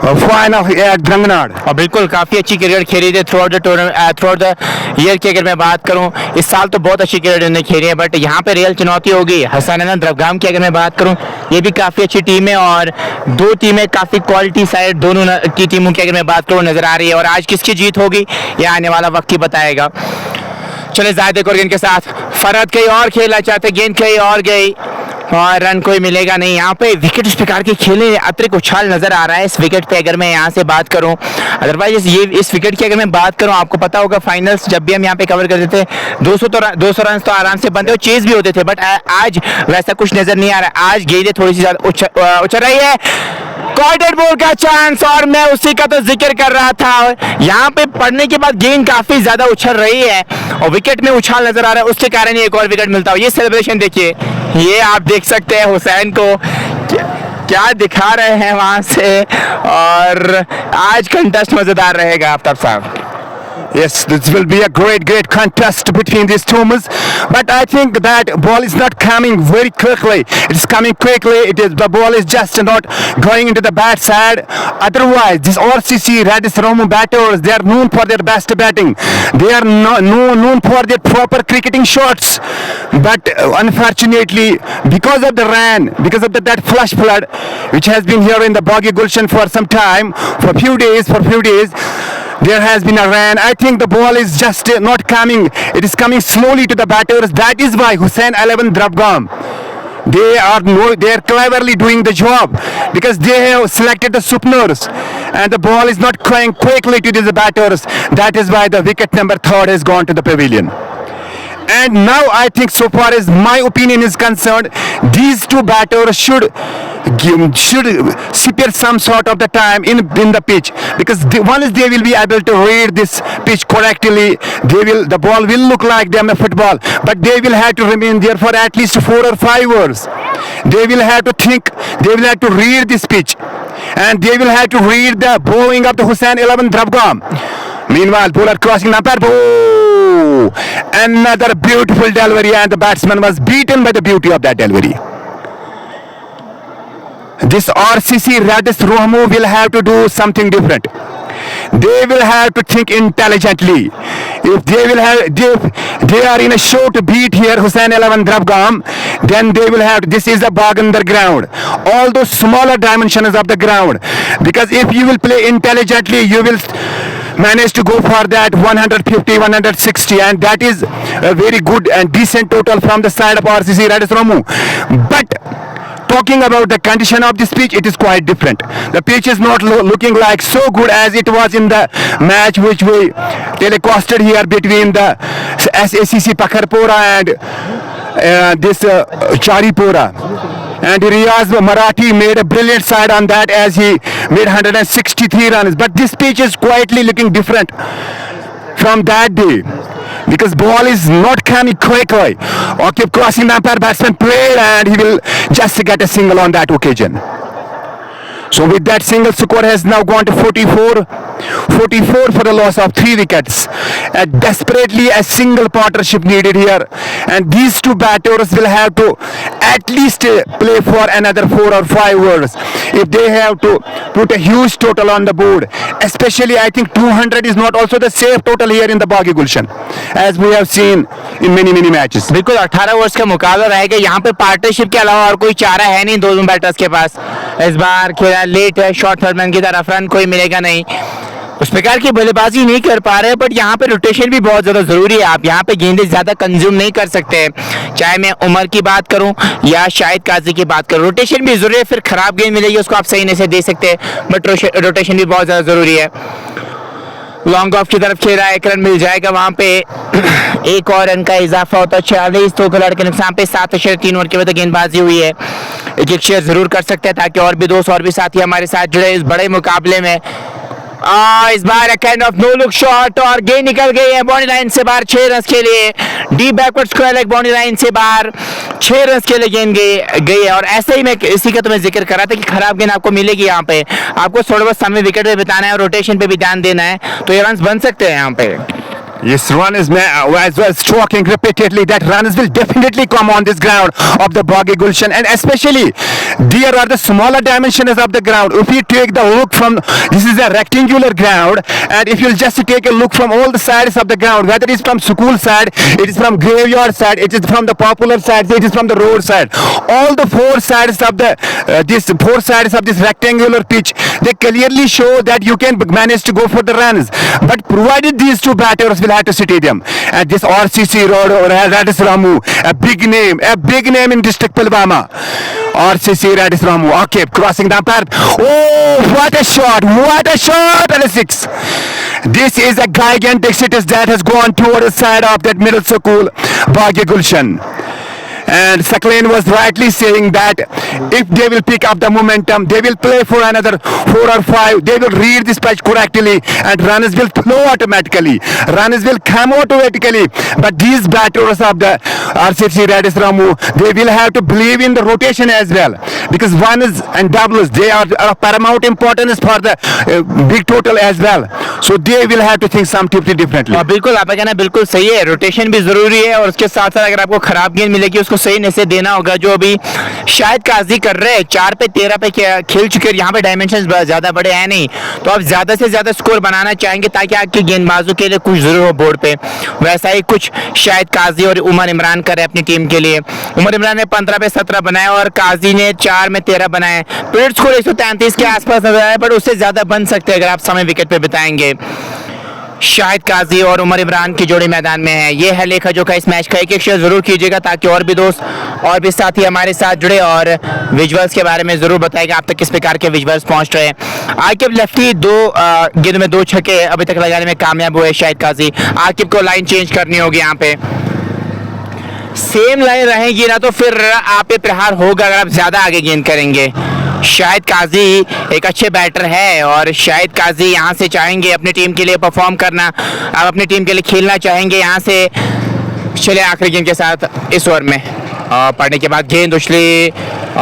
final at Drangnar. और बिल्कुल काफ़ी अच्छी cricket खेली थी through the year की अगर मैं बात करूं, इस साल तो बहुत अच्छी क्रिकेट उन्होंने खेली है, बट यहाँ पे रियल चुनौती होगी हसनैन द्रबगाम की अगर मैं बात करूं, ये भी काफ़ी अच्छी टीम है, और 2 टीमें काफ़ी क्वालिटी साइड दोनों की टीमों की अगर मैं बात करूं नज़र आ रही है, और आज किसकी जीत होगी ये आने वाला वक्त ही बताएगा। चले जाहिद कुरगन के साथ, फरहत कहीं और खेलना चाहते, गेंद कहीं और गई और रन कोई मिलेगा नहीं। यहाँ पे विकेट इस प्रकार के खेले अतिरिक्त उछाल नजर आ रहा है इस विकेट पे अगर मैं यहाँ से बात करूँ। अदरवाइज ये इस विकेट की अगर मैं बात करूँ, आपको पता होगा फाइनल्स जब भी हम यहाँ पे कवर करते थे 200 रन तो आराम से बनते और चेज भी होते थे, बट आज वैसा कुछ नजर नहीं आ रहा है। आज गेंदें थोड़ी सी ज्यादा उछल रही है, कॉर्डर बॉल का चांस, और मैं उसी का तो जिक्र कर रहा था। यहाँ पे पड़ने के बाद गेंद काफी ज्यादा उछल रही है और विकेट में उछाल नजर आ रहा है, उसके कारण ही एक और विकेट मिलता है। ये सेलिब्रेशन देखिए, ये आप देख सकते हैं हुसैन को क्या दिखा रहे हैं वहां से, और आज कंटेस्ट मजेदार रहेगा आफ्ताब साहब। Yes, this will be a great contest between these teams. But I think that ball is not coming very quickly. It's coming quickly. The ball is just not going into the bat side. Otherwise, this RCC Reds Ramu batters, they are known for their best batting. They are known for their proper cricketing shots. But unfortunately, because of the rain, because of that flash flood, which has been here in the Boggy Gulshan for some time, for a few days, there has been a rain. I think the ball is just not coming. It is coming slowly to the batters. That is why Hussain 11 Drabgam, they are cleverly doing the job, because they have selected the supners and the ball is not going quickly to the batters. That is why the wicket number 3 has gone to the pavilion. And now I think, so far as my opinion is concerned, these 2 batters should spare some sort of the time in the pitch, because once they will be able to read this pitch correctly, the ball will look like them a football, but they will have to remain there for at least 4 or 5 hours. They will have to think, they will have to read this pitch, and they will have to read the bowling of the Hussain 11 Drabgam. Meanwhile, bowler crossing the umpire. Oh, another beautiful delivery, and the batsman was beaten by the beauty of that delivery. This RCC Reds Ramu will have to do something different. they will have to think intelligently. If they are in a short beat here, Hussain 11 Drabgam, then they will have, this is a Bagandar ground, all those smaller dimensions of the ground, because if you will play intelligently, you will manage to go for that 150, 160, and that is a very good and decent total from the side of RCC Radis Ramu. But talking about the condition of this pitch, it is quite different. The pitch is not looking like so good as it was in the match which we telecasted here between the SACC Pakharpora and this Charipura. And Riyaz Marathi made a brilliant side on that as he made 163 runs. But this pitch is quietly looking different from that day, because ball is not coming quickly. Okay, crossing the umpire, batsman played and he will just get a single on that occasion. So with that, single score has now gone to 44 for the loss of 3 wickets. Desperately a single partnership needed here, and these two batters will have to at least play for another 4 or 5 overs if they have to put a huge total on the board. Especially I think 200 is not also the safe total here in the Baghya Gulshan, as we have seen in many matches. बिल्कुल 18 overs का मुकाबला रहेगा। यहाँ पे partnership के अलावा और कोई चारा है नहीं दोनों बैटर्स के पास। इस बार खेला लेट है, शॉर्ट थर्डमैन की तरफ रन कोई मिलेगा नहीं, उस प्रकार की बल्लेबाजी नहीं कर पा रहे। बट यहाँ पे रोटेशन भी बहुत ज़्यादा ज़रूरी है। आप यहाँ पे गेंदें ज़्यादा कंज्यूम नहीं कर सकते, चाहे मैं उमर की बात करूँ या शाहिद काजी की बात करूँ। रोटेशन भी ज़रूरी है, फिर ख़राब गेंद मिलेगी उसको आप सही नहीं से दे सकते, बट रोटेशन भी बहुत ज़्यादा ज़रूरी है। लॉन्ग ऑफ की तरफ खेल रहा है, एक रन मिल जाएगा वहाँ पे, एक और रन का इजाफा होता है 46। तो खिलाड़ी के नुकसान पे 7.3 ओवर के बाद गेंदबाजी हुई है। एक शेयर जरूर कर सकते हैं ताकि और भी दोस्त और भी साथी हमारे साथ जुड़े इस बड़े मुकाबले में। इस बार kind of no look shot और गेंद निकल गई है बाउंड्री लाइन से बाहर 6 रन के लिए। Deep backward square leg boundary line से बाहर 6 रन के लिए गेंद गई है। और ऐसे ही मैं इसी का तो मैं जिक्र कर रहा था कि खराब गेंद आपको मिलेगी, यहाँ पे आपको थोड़ा बहुत समय विकेट पे बिताना है और रोटेशन पे भी ध्यान देना है, तो ये रन बन सकते हैं यहाँ पे। Yes, runners as well talking repeatedly that runners will definitely come on this ground of the Baghya Gulshan, and especially there are the smaller dimensions of the ground. If you take the look from, this is a rectangular ground, and if you'll just take a look from all the sides of the ground, whether it is from school side, it is from graveyard side, it is from the popular side, it is from the road side, all the 4 sides of the this rectangular pitch, they clearly show that you can manage to go for the runs, but provided these two batters will have to stadium, and this RCC Road or Radis Ramu, a big name in district Pulwama. RCC Radis Ramu, okay, crossing the umpire. Oh, what a shot, and a 6. This is a gigantic sitters that has gone toward the side of that middle school Baghya Gulshan. And Sakleen was rightly saying that if they will pick up the momentum, they will play for another 4 or 5, they will read this pitch correctly and runners will flow automatically, runners will come automatically. But these batters of the RCC Radis Ramu, they will have to believe in the rotation as well, because ones and doubles, they are of paramount importance for the big total as well. So they will have to think something differently. बिल्कुल आपका कहना बिल्कुल सही है, rotation भी जरूरी है और उसके साथ साथ अगर आपको खराब गेंद मिलेगी उसको सही नहीं से देना होगा, जो अभी शायद काजी कर रहे हैं। 4 पे 13 पे खेल चुके हैं, यहाँ पे डायमेंशंस ज्यादा बड़े हैं नहीं, तो आप ज्यादा से ज्यादा स्कोर बनाना चाहेंगे ताकि आपके गेंदबाजों के लिए कुछ जरूर हो बोर्ड पे। वैसा ही कुछ शायद काजी और उमर इमरान करे अपनी टीम के लिए। उमर इमरान ने 15 पे 17 बनाए और काजी ने 4 में 13 बनाए। पीरियड स्कोर 133 के आसपास नजर आया, बट उससे ज्यादा बन सकते हैं अगर आप समय विकेट पे बिताएंगे। शाहिद काजी और उमर इमरान की जोड़ी मैदान में है। ये है लेखा जोखा इस मैच का, एक शेयर जरूर कीजिएगा ताकि और भी दोस्त और भी साथी हमारे साथ जुड़े और विजुअल्स के बारे में जरूर बताएगा आप तक किस प्रकार के विजुअल्स पहुंच रहे हैं। आकिब लेफ्टी 2 गेंद में 2 छक्के अभी तक लगाने में कामयाब हुए शाहिद काजी। आकिब को लाइन चेंज करनी होगी, यहाँ पे सेम लाइन रहेगी ना तो फिर आप पे प्रहार होगा अगर आप ज्यादा आगे गेंद करेंगे। शाहिद काजी एक अच्छे बैटर है और शाहिद काजी यहाँ से चाहेंगे अपनी टीम के लिए परफॉर्म करना, आप अपनी टीम के लिए खेलना चाहेंगे यहाँ से। चले आखिरी गेंद के साथ इस ओवर में पड़ने के बाद गेंद उछली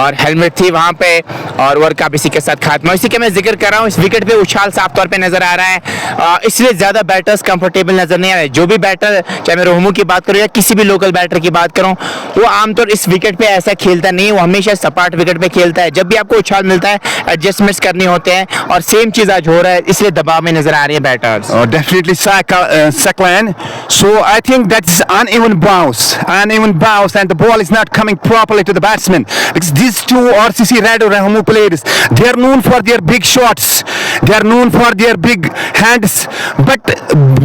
और हेलमेट थी वहां पे और ओवर का इसी के साथ खात्मा। इसी के मैं जिक्र कर रहा हूँ, इस विकेट पे उछाल साफ तौर पे नजर आ रहा है, इसलिए ज्यादा बैटर्स कंफर्टेबल नजर नहीं आ रहे। जो भी बैटर, चाहे मैं रोहमू की बात करूँ या किसी भी लोकल बैटर की बात करूँ, वो आमतौर इस विकेट पे ऐसा खेलता नहीं है, वो हमेशा सपाट विकेट पे खेलता है। जब भी आपको उछाल मिलता है एडजस्टमेंट्स करने होते हैं और सेम चीज आज हो रहा है, इसलिए दबाव में नजर आ रही है batters. Definitely Saklan. So I think that's uneven bounce and the ball is not coming properly to the batsman, because these two RCC Red Rahamu players, they are known for their big shots, they are known for their big hands, but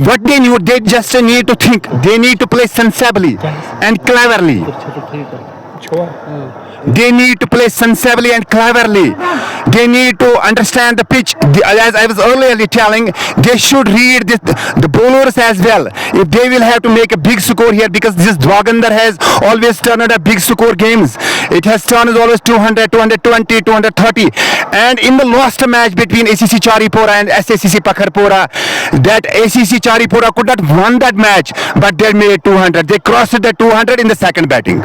what they just need to think, they need to play sensibly and cleverly. They need to play sensibly and cleverly. They need to understand the pitch. As I was earlier telling, they should read the bowlers as well. If they will have to make a big score here, because this Dwagandar has always turned up big score games. It has turned always 200, 220, 230. And in the last match between ACC Charipura and SACC Pakharpura, that ACC Charipura could not won that match, but they made 200. They crossed the 200 in the second batting.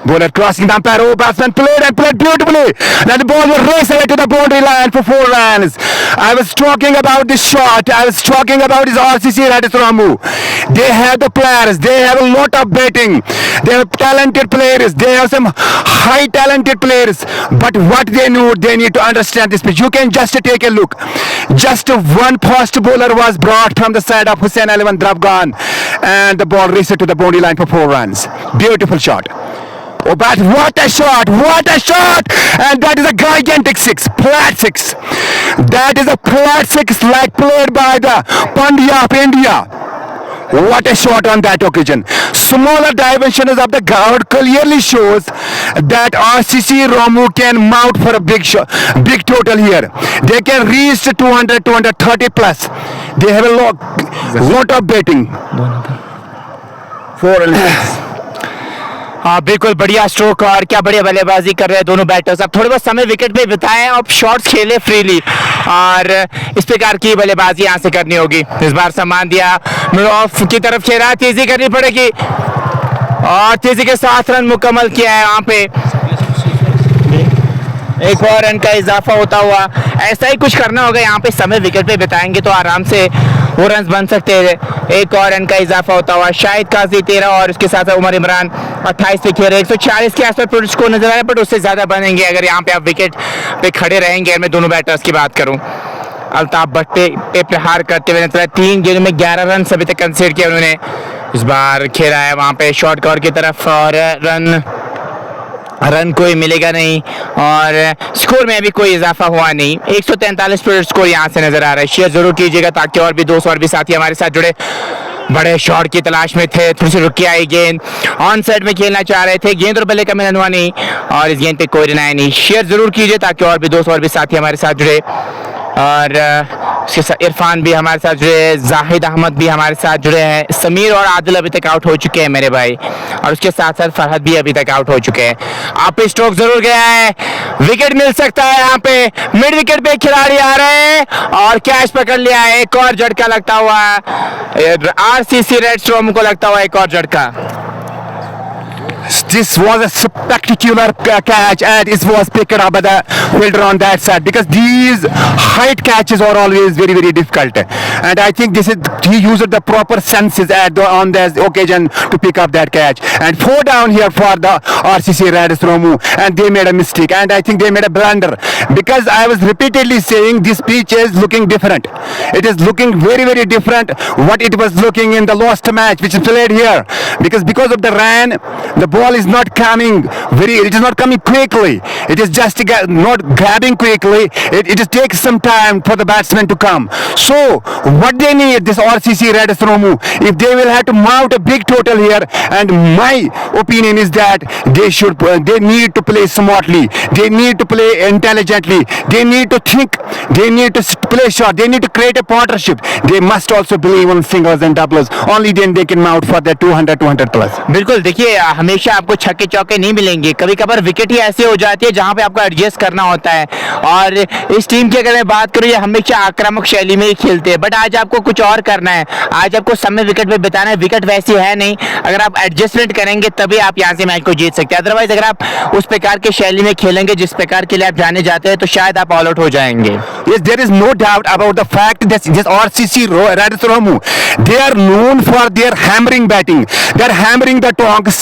Bowler crossing the umpire, oh, batsman played beautifully. Now the ball will race away to the boundary line for 4 runs. I was talking about this shot. I was talking about his RCC Radis Ramu. They have the players. They have a lot of batting. They have talented players. They have some high talented players. But what they need to understand this pitch. You can just take a look. Just one fast bowler was brought from the side of Hussain Aliman Dravgan, and the ball raced to the boundary line for 4 runs. Beautiful shot. Oh, but what a shot! What a shot! And that is a gigantic six, flat six. That is a flat six, like played by the Pandya of India. What a shot on that occasion. Smaller dimensions of the ground clearly shows that RCC Ramu can mount for a big shot, big total here. They can reach to 200, 230 plus. They have a lot of betting. 4 and 6. हाँ बिल्कुल बढ़िया stroke और क्या बढ़िया बल्लेबाजी कर रहे हैं दोनों बैटर्स। अब थोड़े बहुत समय विकेट पे बिताएं और शॉट्स खेले फ्रीली, और इस प्रकार की बल्लेबाजी यहाँ से करनी होगी। इस बार सम्मान दिया ऑफ की तरफ खेला, तेजी करनी पड़ेगी और तेजी के साथ रन मुकम्मल किया है। यहाँ पे एक और रन का इजाफा होता हुआ, ऐसा ही कुछ करना होगा। यहाँ पे समय विकेट पे बिताएंगे तो आराम से वो रन बन सकते हैं। एक और रन का इजाफा होता हुआ, शाहिद काजी 13 और उसके साथ उमर इमरान 28 पे खेल रहे। 140 के आसपास प्रोड्यूस को नजर आ रहा है, बट उससे ज्यादा बनेंगे अगर यहाँ पे आप विकेट पे खड़े रहेंगे। मैं दोनों बैटर्स की बात करूं, अल्ताफ भट्ट पे प्रहार करते हुए नजर आए। 3 गेंदों में 11 रन अभी तक कंसीडर किया उन्होंने। इस बार खेला है वहां पे शॉर्ट कवर की तरफ और रन कोई मिलेगा नहीं और स्कोर में अभी कोई इजाफा हुआ नहीं। 143 पर स्कोर यहाँ से नजर आ रहा है। शेयर जरूर कीजिएगा ताकि और भी 200 और भी साथी हमारे साथ जुड़े। बड़े शॉट की तलाश में थे, थोड़ी सी रुकी आई गेंद, ऑन साइड में खेलना चाह रहे थे, गेंद और बल्ले का मिलन हुआ नहीं और इस गेंद पे कोई रन नहीं। शेयर जरूर कीजिए ताकि और भी 200 और भी साथी हमारे साथ जुड़े। और उसके साथ इरफान भी हमारे साथ जुड़े, जाहिद अहमद भी हमारे साथ जुड़े हैं, समीर और आदिल अभी तक आउट हो चुके हैं मेरे भाई, और उसके साथ साथ फरहद भी अभी तक आउट हो चुके हैं। आप पे स्ट्रोक जरूर गया है, विकेट मिल सकता है। यहाँ पे मिड विकेट पे खिलाड़ी आ रहे हैं और कैच पकड़ लिया है। एक और झटका लगता हुआ आरसीसी रेड्स रामू को लगता हुआ एक और झटका। This was a spectacular catch, and it was picked up by the fielder on that side, because these height catches are always very, very difficult. And I think he used the proper senses on this occasion to pick up that catch. And 4 down here for the RCC Radis Ramu, and they made a mistake, and I think they made a blunder, because I was repeatedly saying this pitch is looking different. It is looking very, very different what it was looking in the last match which is played here, because of the rain, the ball is not coming it is not coming quickly. It is just not grabbing quickly. It just takes some time for the batsman to come. So what they need, this RCC Radis Ramu, if they will have to mount a big total here, and my opinion is that they need to play smartly, they need to play intelligently, they need to think, they need to play short, they need to create a partnership. They must also believe on singles and doubles. Only then they can mount for the 200 plus. बिल्कुल, देखिए हमेशा आपको आपको छक्के चौके नहीं मिलेंगे, कभी कभार विकेट ही ऐसी हो जाती है जहां पे आपको एडजस्ट करना होता है। और इस टीम की अगर मैं बात करूं, ये हमेशा आक्रामक शैली में ही खेलते हैं, बट आज आपको कुछ और करना है, आज आपको समय विकेट पे बिताना है। विकेट वैसी है नहीं, अगर आप एडजस्टमेंट करेंगे तभी आप यहाँ से मैच को जीत सकते हैं, अदरवाइज अगर आप उस प्रकार की शैली में खेलेंगे जिस प्रकार के लिए आप जाने जाते हैं तो शायद आप ऑल आउट हो जाएंगे। Yes, there is no doubt about the fact that this RCC Radis Ramu, they are known for their hammering batting. They are hammering the tongs.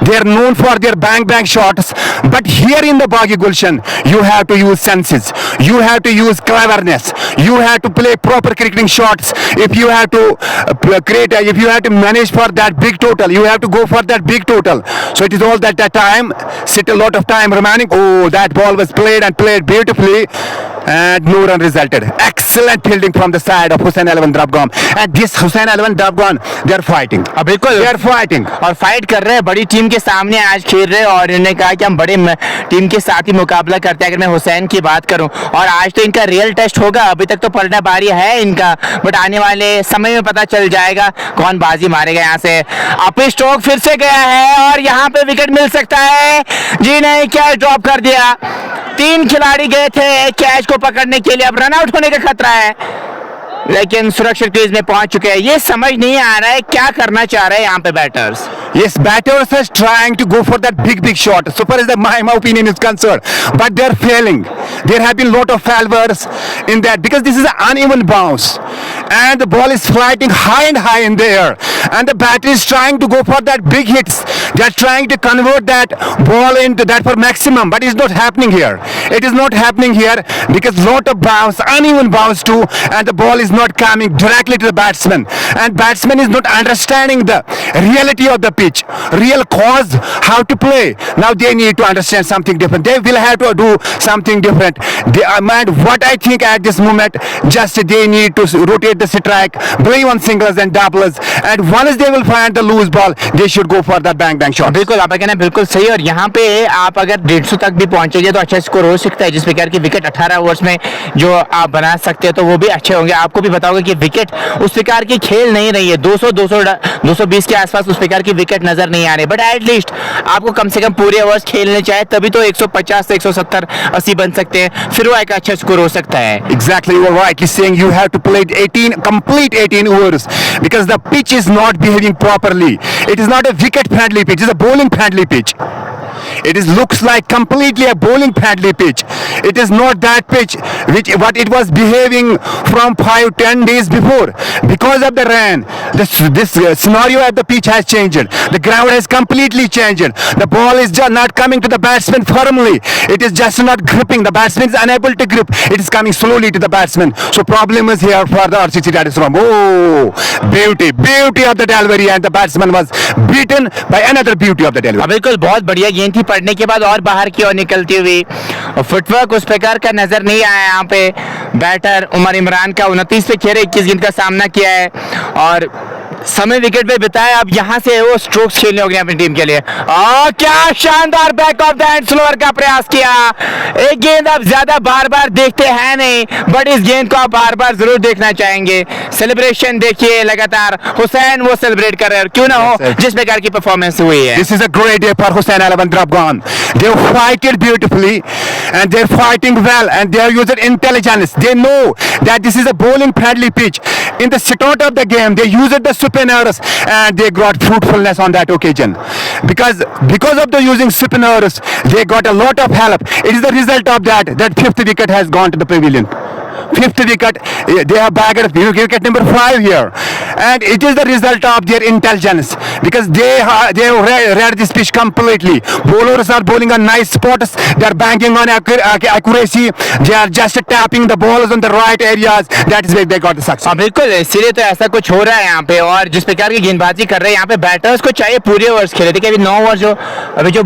They are known for their bang shots. But here in the Baghya Gulshan, you have to use senses. You have to use cleverness. You have to play proper cricketing shots. If you have to if you have to manage for that big total, you have to go for that big total. So it is all that time, a lot of time remaining. Oh, that ball was played and played beautifully. And no run resulted. Excellent fielding from the side of Hussain 11 Dabgan. And this Hussain 11 Dabgan, they are fighting. बिल्कुल They are fighting. और fight कर रहे हैं, बड़ी team के सामने आज खेल रहे हैं और इन्होंने कहा कि हम बड़े टीम के साथ ही मुकाबला करते हैं। अगर मैं हुसैन की बात करूं, और आज तो इनका रियल टेस्ट होगा, अभी तक तो पलटा बारी है इनका, बट आने वाले समय में पता चल जाएगा कौन बाजी मारेगा। यहाँ से अप स्ट्रोक फिर से गया है और यहाँ पे विकेट मिल सकता है। जी नहीं, क्या ड्रॉप कर दिया। 3 खिलाड़ी गए थे कैच को पकड़ने के लिए, अब रन आउट होने का खतरा है, लेकिन सुरक्षित क्रीज में पहुंच चुके हैं। ये समझ नहीं आ रहा है क्या करना चाह रहे हैं यहाँ पे batters. Yes, batters are trying to go for that big shot. So far as my opinion is concerned, but they are failing. There have been lot of failures in that because this is an uneven bounce, and the ball is flying high and high in the air, and the batter is trying to go for that big hits. They are trying to convert that ball into that for maximum, but it's not happening here. It is not happening here because lot of bounce, uneven bounce too, and the ball is not coming directly to the batsman, and batsman is not understanding the reality of the pitch, real cause, how to play. Now they need to understand something different. They will have to do something different. Man, what I think at this moment, just they need to rotate the strike, play on singles and doubles, and once they will find the loose ball, they should go for that bang shot. बिल्कुल आपका कहना बिल्कुल सही। और यहाँ पे आप अगर 150 तक भी पहुंचेंगे तो अच्छा स्कोर हो सकता है। जिस प्रकार की विकेट 18 ओवर्स में जो आप बना सकते हैं तो वो भी अच्छे होंगे। आपको भी बताओगे कि विकेट उस प्रकार की खेल नहीं रही है, 220 के आसपास उस प्रकार की विकेट नजर नहीं आ रही, बट एटलीस्ट आपको कम से कम पूरे ओवर्स खेलने चाहिए, तभी तो 150 से 170 80 बन सकते हैं, फिर वो एक अच्छा स्कोर हो सकता है। Exactly, you are rightly saying you have to play complete 18 overs because the pitch is not behaving properly. It is not a wicket friendly pitch, it is a bowling friendly pitch. It looks like completely a bowling friendly pitch. It is not that pitch what it was behaving from 5-10 days before. Because of the rain, this scenario at the pitch has changed. The ground has completely changed. The ball is just not coming to the batsman firmly. It is just not gripping. The batsman is unable to grip. It is coming slowly to the batsman. So problem is here for the RCC Radis Ramu. Oh, beauty of the delivery, and the batsman was beaten by another beauty of the delivery. बिल्कुल बहुत बढ़िया गेंद थी, पड़ने के बाद और बाहर की ओर निकलती हुई, और फुटवर्क उस प्रकार का नजर नहीं आया। यहाँ पे बैटर उमर इमरान का 29 पे खेले 21 गेंद का सामना किया है और समय विकेट पे बिताया। अब यहाँ से वो स्ट्रोक्स खेलने हो गए अपनी टीम के लिए। और क्या शानदार back of the hand slower का प्रयास किया। एक गेंद आप ज्यादा बार देखते हैं नहीं, बट इस गेंद को आप बार जरूर देखना चाहेंगे। सेलिब्रेशन देखिए लगातार, हुसैन वो सेलिब्रेट कर रहे हैं, क्यों ना हो जिस प्रकार की परफॉर्मेंस हुई है। This is a great day for Hussain 11 Dabgan. They fighted beautifully and they're fighting well, and they are using intelligence. They know that this is a bowling friendly pitch. In the start of the game, they used the spinners and they got fruitfulness on that occasion. Because of the using spinners, they got a lot of help. It is the result of that 5th wicket has gone to the pavilion. 5th wicket, they have bagged wicket number 5 here, and it is the result of their intelligence because they read this pitch completely. Bowlers are bowling on nice spots, they are banking on accuracy, they are just tapping the balls on the right areas. That is where they got the success. बिल्कुल, इसीलिए तो ऐसा कुछ हो रहा है यहाँ पे। और जिस प्रकार की गेंदबाजी कर रहे हैं यहाँ पे बैटर्स को चाहिए पूरे ओवर्स खेले। देखिए अभी 9 ओवर जो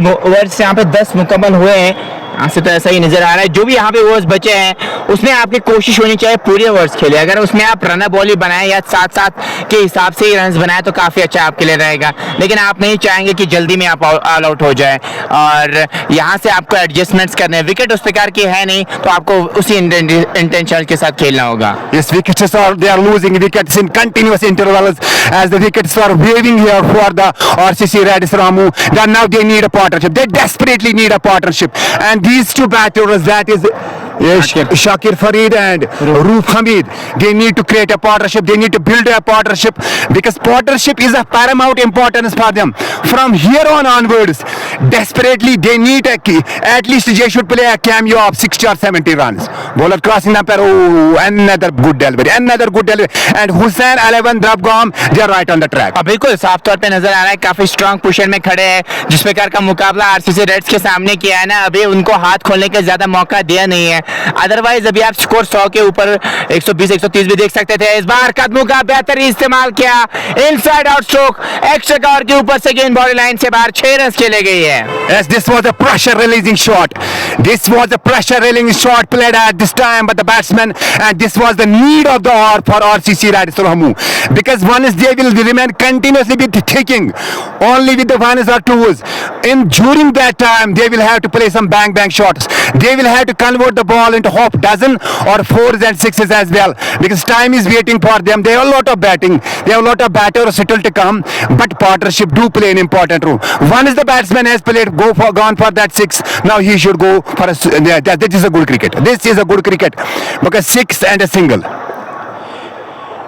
ओवर्स यहाँ पे 10 मुकम्मल हुए हैं, से तो ऐसा ही नजर आ रहा है। जो भी यहाँ पे ओवर्स बचे हैं उसमें आपकी कोशिश होनी चाहिए पूरे ओवर्स खेले। अगर उसमें आप रनर बॉल ही बनाए या 7-7 के हिसाब से ही रन बनाए तो काफी अच्छा आपके लिए रहेगा, लेकिन आप नहीं चाहेंगे कि जल्दी में आप ऑल आउट हो जाए। और यहाँ से आपको एडजस्टमेंट्स करने हैं। विकेट उस प्रकार की है नहीं तो आपको उसी इंटेंशन के साथ खेलना होगा। Yes, wickets are they are losing wickets in continuous intervals as the wickets are waving here for the RCC Reds Ramu. That now they need a partnership. They desperately need a partnership. And these two batters, that is Shakir Farid and Roof Hamid, they need to create a partnership. They need to build a partnership because partnership is of paramount importance for them. From here on onwards, desperately they need at least they should play a cameo of 60 or 70 runs. Bowler crossing the pair. Oh, another good delivery. And Hussain 11 Drabgam, they are right on the track. बिल्कुल साफ तौर पे नजर आ रहा है, काफी strong position में खड़े हैं। जिस प्रकार का मुकाबला आरसीसी रेड्स के सामने किया है ना, अभी उनको हाथ खोलने का ज्यादा मौका दिया नहीं है। अदरवाइज अभी आप स्कोर 100 के ऊपर 120-130 भी देख सकते थे। इस बार कदमों का बेहतरीन इस्तेमाल किया, inside out stroke, extra cover के ऊपर से गेंद बॉडी लाइन से बाहर 6 रन खेले गई है। Yes, this was a pressure releasing shot. This was a pressure releasing shot played at this time by the batsman, and this was the need of the hour for RCC Reds Ramu, because one is they will remain continuously with taking only with the ones or twos. During that time they will have to play some bang shots. They will have to convert the ball into half dozen or 4s and 6s as well, because time is waiting for them. They have a lot of batting, they have a lot of batters still to come, but partnership do play an important role. One is the batsman has played gone for that 6. Now he should go for that is a good cricket. This is a good cricket because 6 and a single.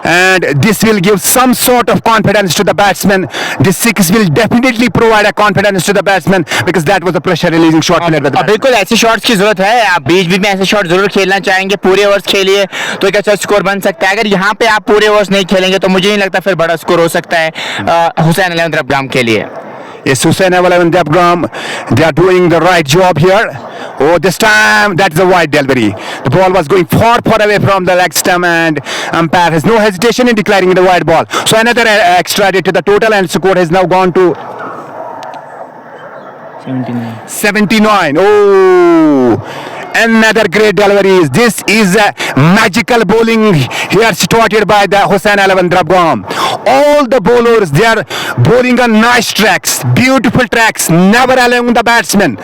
And this will give some sort of confidence to the batsman. This 6 will definitely provide a confidence to the batsman because that was a pressure releasing shot played by the batsman. बिल्कुल ऐसी shots की जरूरत है। आप बीच बीच में ऐसे shot जरूर खेलना चाहेंगे। पूरे ओवर्स खेलिए तो एक अच्छा स्कोर बन सकता है। अगर यहाँ पे आप पूरे ओवर्स नहीं खेलेंगे तो मुझे नहीं लगता फिर बड़ा स्कोर हो सकता है हुसैन 11 द्रबगाम के लिए। Yes, Hussain 11 Drabgam, they are doing the right job here. Oh, this time that's a wide delivery. The ball was going far away from the leg stump, and umpire has no hesitation in declaring it a wide ball. So another extra added to the total, and score has now gone to 79. Oh, another great delivery. This is a magical bowling here started by the Hussain 11 Drabgam. All the bowlers, they are bowling on nice tracks, beautiful tracks, never allowing the batsman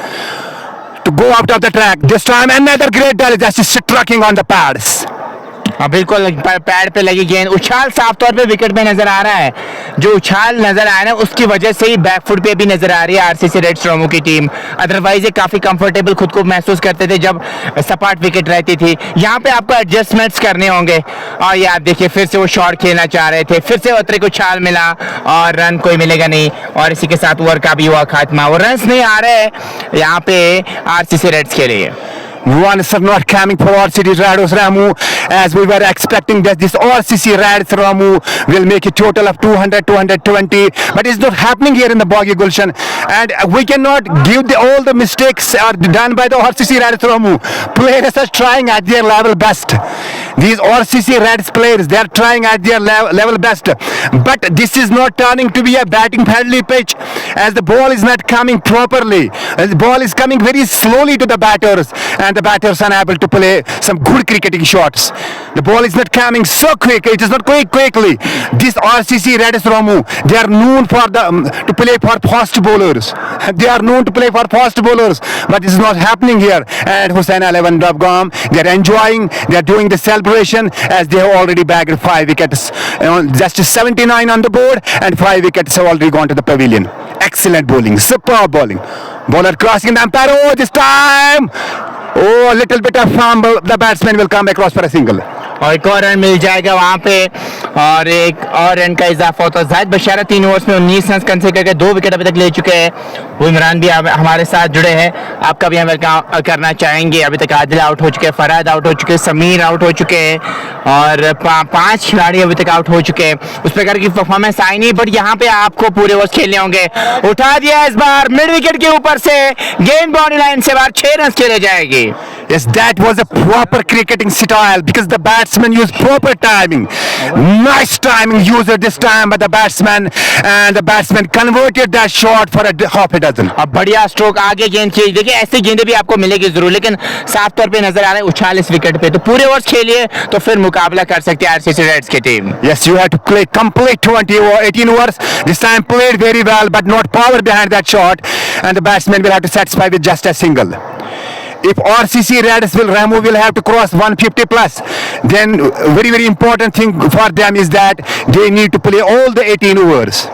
to go out of the track. This time another great delivery, just striking on the pads. हाँ बिल्कुल pad पे लगी गेंद, उछाल साफ तौर पे wicket पे नजर आ रहा है। जो उछाल नजर आ रहा है उसकी वजह से ही बैकफुट पे भी नजर आ रही है आरसीसी रेड्स रामू की टीम। अदरवाइज ये काफी कंफर्टेबल खुद को महसूस करते थे जब सपाट विकेट रहती थी। यहाँ पे आपको एडजस्टमेंट्स करने होंगे। और ये आप देखिए फिर से वो शॉट खेलना चाह रहे थे, फिर से उतरे को उछाल मिला और रन कोई मिलेगा नहीं, और इसी के साथ ओवर का भी हुआ खात्मा। वो रन नहीं आ रहे यहाँ पे आरसीसी रेड्स के लिए। Runs are not coming for RCC Reds Ramu as we were expecting that this RCC Reds Ramu will make a total of 200-220, but it's not happening here in the Boggy Gulshan, and we cannot give all the mistakes are done by the RCC Reds Ramu. Players are trying at their level best. These RCC Reds players, they are trying at their level best, but this is not turning to be a batting friendly pitch as the ball is not coming properly. As the ball is coming very slowly to the batters, and the batters are unable to play some good cricketing shots. The ball is not coming so quick. It is not quickly. This RCC Reds Ramu, they are known for to play for fast bowlers. They are known to play for fast bowlers, but this is not happening here. And Hussain 11 Drabgam, they are enjoying. They are doing the celebration as they have already bagged 5 wickets. Just 79 on the board, and 5 wickets have already gone to the pavilion. Excellent bowling, superb bowling. Bowler crossing the umpire. Oh, this time. Oh, a little bit of fumble. The batsman will come across for a single. और एक और run मिल जाएगा वहां पे, और एक और run का इजाफा होता है। जाहिद बशारा 3 ओवर्स में 19 रन कंसीडर करके 2 विकेट अभी तक ले चुके हैं। वो इमरान भी हमारे साथ जुड़े हैं, आपका भी हम वेलकम करना चाहेंगे। अभी तक आदिल आउट हो चुके हैं, फराद आउट हो चुके हैं, समीर आउट हो चुके हैं, और 5 खिलाड़ी अभी तक आउट हो चुके हैं। उस प्रकार की परफॉर्मेंस आई नहीं, बट यहाँ पे आपको पूरे ओवर्स खेलने होंगे। उठा दिया इस बार मिड विकेट के ऊपर से, गेंद बाउंड्री लाइन से बाहर 6 रन खेले जाएगी। Yes, that was a proper cricketing style because the batsman batsman used proper timing. Nice timing used this time by the batsman, and the batsman converted that shot for a half a dozen. अब बढ़िया stroke आगे गेंद की। देखिए ऐसी गेंदें भी आपको मिलेगी जरूर, लेकिन साफ तौर पे नजर आ रहा है उछाल इस विकेट पे। तो पूरे ओवर्स खेलिए तो फिर मुकाबला कर सकते हैं आरसीसी रेड्स की team. Yes, you have to play complete 20 or 18 overs. This time played very well, but not power behind that shot, and the batsman will have to satisfy with just a single. If RCC Reds will have to cross 150 plus, then very important thing for them is that they need to play all the 18 overs.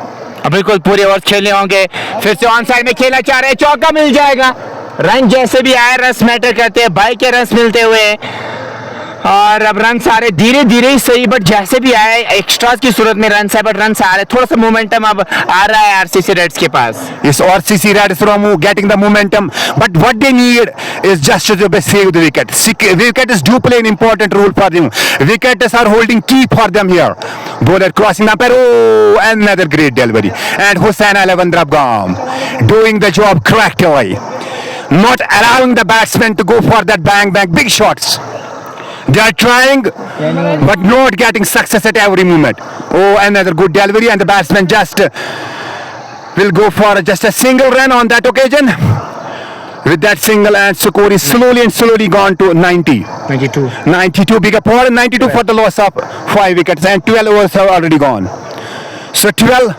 अब बिल्कुल पूरे overs खेलने होंगे। फिर से on side में खेलना चाह रहे हैं, चौका मिल जाएगा। रन जैसे भी आए, रन मैटर करते हैं, बाई के रन मिलते हुए, और अब रन सारे धीरे धीरे ही सही, बट जैसे भी आए एक्स्ट्रास की सूरत में रन है, बट रन आ रहे, थोड़ा सा मोमेंटम अब आ रहा है आरसीसी रेड्स के पास। Yes, RCC Reds getting the momentum, but what they need is just to save the wicket. Wickets do play an important role for them. Wickets are holding key for them here. Bowler crossing the umpire. Oh, another great delivery. And Hussain Alavan Drabgam doing the job correctly, not allowing the batsman to go for that bang big shots. They are trying, but not getting success at every moment. Oh, another good delivery, and the batsman just will go for just a single run on that occasion. With that single, and score is slowly gone to 90. 92 bigger pardon, 92 for the loss of 5 wickets, and 12 overs have already gone. So 12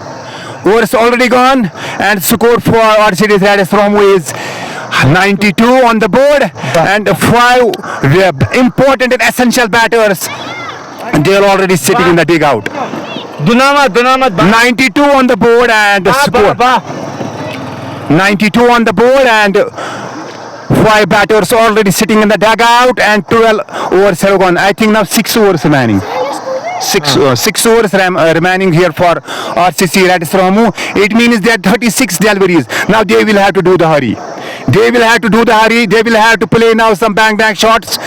overs already gone, and score for RCC Reds is 92 on the board, and 5 important and essential batters. They are already sitting in the dugout. Dunamat 92 on the board, and score 92 on the board, and 5 batters already sitting in the dugout, and 12 overs have gone. I think now 6 overs remaining. 6 overs remaining here for RCC Reds. It means there are 36 deliveries. Now they will have to do the hurry. They will have to play now some bang shots.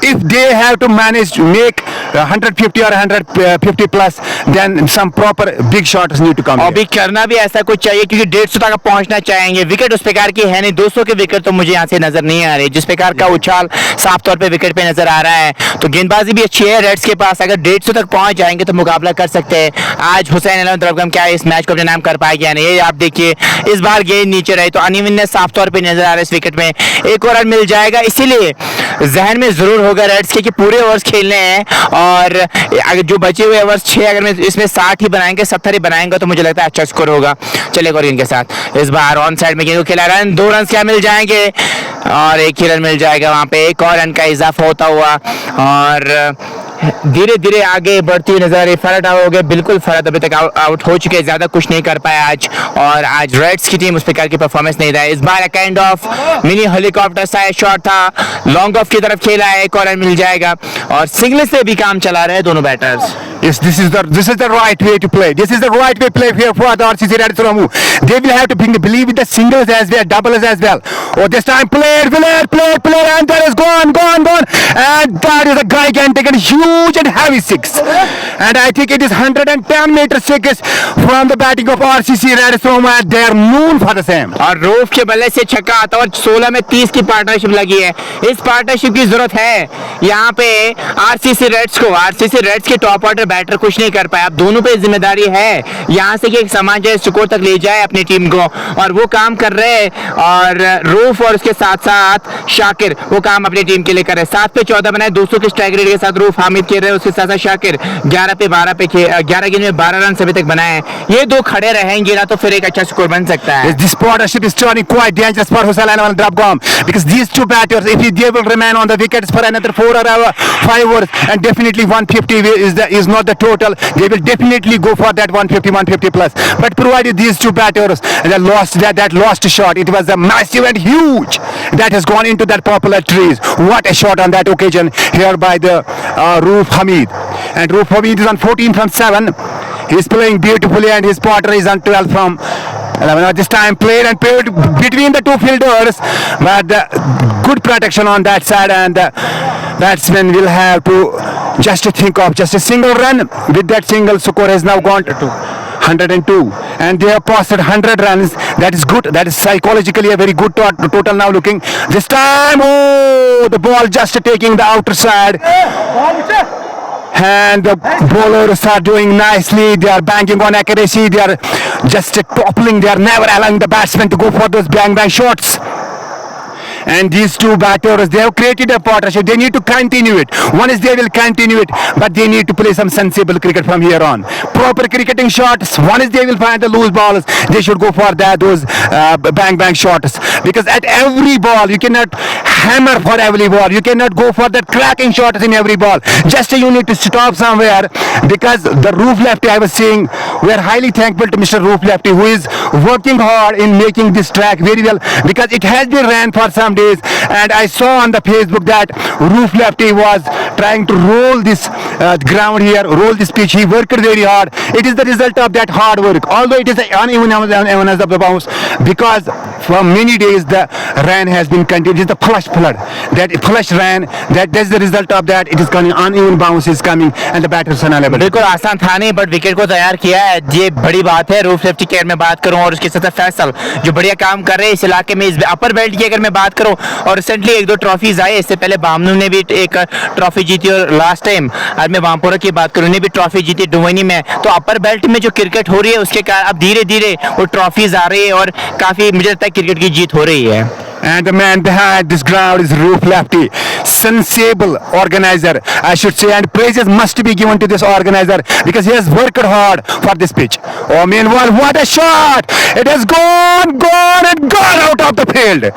If they have to manage to make 150 or 150 plus, then some proper big shots need to come. अभी करना भी ऐसा कुछ चाहिए, क्योंकि 150 तक पहुंचना चाहेंगे। विकेट उस प्रकार की है नहीं, 200 के विकेट तो मुझे यहाँ से नजर नहीं आ रही। जिस प्रकार का उछाल साफ तौर पे विकेट पे नजर आ रहा है, तो गेंदबाजी भी अच्छी है रेड्स के पास। अगर 150 तक पहुंच जाएंगे तो मुकाबला कर सकते हैं। आज हुसैन अलावन द्रबगम क्या इस मैच को अपने नाम कर पाएगा या नहीं, ये आप देखिए। इस बार गेंद नीचे रही तो अनइवननेस साफ तौर पे नजर आ रहा है इस विकेट में। एक और रन मिल जाएगा, इसीलिए जहन में जरूर होगा रेड्स के कि पूरे ओवर्स खेलने हैं, और अगर जो बचे हुए ओवर्स 6 अगर मैं इसमें 60 ही बनाएंगे, 70 ही बनाएंगे, तो मुझे लगता है अच्छा स्कोर होगा। चलेगा। और इनके साथ इस बार ऑन साइड में गेंद को खेला, रन 2 रन क्या मिल जाएंगे, और 1 ही रन मिल जाएगा। वहां पे एक और रन का इजाफा होता हुआ, और धीरे धीरे आगे बढ़ती हुई नजर आ रही। फरहत आउट हो गए, बिल्कुल फरहत अभी तक आउट हो चुके हैं, ज्यादा कुछ नहीं कर पाया आज, और आज रेड्स की टीम उस प्रकार की परफॉर्मेंस नहीं रहा है। इस बार काइंड ऑफ मिनी हेलीकॉप्टर सा शॉट था, लॉन्ग ऑफ की तरफ खेला है, एक और रन मिल जाएगा, और सिंगल से भी काम चला रहे हैं दोनों batters. Yes, this is the right way to play. This is the right way to play here for the RCC Reds. They will have to believe with the singles as well, doubles as well. Oh, this time played, and that is gone, and that is a gigantic and huge and heavy 6. And I think it is 110 meter 6 from the batting of RCC Reds. And they are known for the same. और roof के बल्ले से छक्का आता और 16 में 30 की partnership लगी है। इस पार्टनरशिप की जरूरत है यहाँ पे आरसीसी रेड्स को। आरसीसी रेड्स के टॉप ऑर्डर बैटर कुछ नहीं कर पाया। अब दोनों पे जिम्मेदारी है यहाँ से कि एक समान जैसे स्कोर तक ले जाए अपनी टीम को, और वो काम कर रहे हैं। और रूफ और उसके साथ साथ शाकिर वो काम अपनी टीम के लिए कर रहे हैं। 7 पे 14 बनाए, 200 के स्ट्राइक रेट के साथ रूफ हामिद खेल रहे हैं, उसके साथ साथ शाकिर 11 पे 11 गेंद में 12 रन अभी तक बनाए हैं। ये दो खड़े रहेंगे ना तो फिर एक अच्छा स्कोर बन सकता है। This partnership is turning quite dangerous for Hussain Alawan Drabgam, because these two batters, if they will remain on the wickets for another 4 or 5 overs, and definitely 150 is not the total, they will definitely go for that 150 plus. But provided these two batters that lost shot, it was a massive and huge that has gone into that popular trees. What a shot on that occasion here by the Roof Hamid, and Roof Hamid is on 14 from 7. He's playing beautifully, and his partner is on 12 from 11. This time played between the two fielders, but good protection on that side, and the batsman will have to just think of just a single run. With that single, score has now gone to 102, and they have passed 100 runs. That is good. That is psychologically a very good total now looking. This time, oh, the ball just taking the outer side. and the bowlers are doing nicely. They are banking on accuracy. They are just toppling. They are never allowing the batsmen to go for those bang shots. And these two batters, they have created a partnership. They need to continue it. One is they will continue it, but they need to play some sensible cricket from here on. Proper cricketing shots. One is they will find the loose balls. They should go for that, those bang shots. Because at every ball, you cannot hammer for every ball. You cannot go for that cracking shots in every ball. Just you need to stop somewhere. Because the Roof Lefty, I was saying, we are highly thankful to Mr. Roof Lefty, who is working hard in making this track very well. Because it has been ran for some days, and I saw on the Facebook that Roof Lefty was trying to roll this ground here, roll this pitch. He worked very hard. It is the result of that hard work. Although it is uneven as of the bounce, because for many days the rain has been continued. It is the flush flood, that flush rain. That's the result of that. It is coming, uneven bounce is coming, and the batters are unable. बिल्कुल आसान था नहीं, but wicket को तैयार किया है, ये बड़ी बात है। रूफ लेफ्टी केयर में बात करूं और उसके साथ फैसल जो बढ़िया काम कर रहे हैं इस इलाके में, इस अपर बेल्ट की अगर मैं बात करूं, और रिसेंटली एक दो ट्रॉफीज आए। इससे पहले बामनू ने भी एक ट्रॉफी जीती, और लास्ट टाइम आज मैं वामपुरा की बात करूं, ने भी ट्रॉफी जीती डुवनी में। तो अपर बेल्ट में जो क्रिकेट हो रही है उसके कारण अब धीरे धीरे वो ट्रॉफीज आ रही है और काफी मुझे लगता है क्रिकेट की जीत हो रही है। And the man behind this ground is Roof Lefty, sensible organizer, I should say, and praises must be given to this organizer because he has worked hard for this pitch. Oh, meanwhile, what a shot! It has gone out of the field.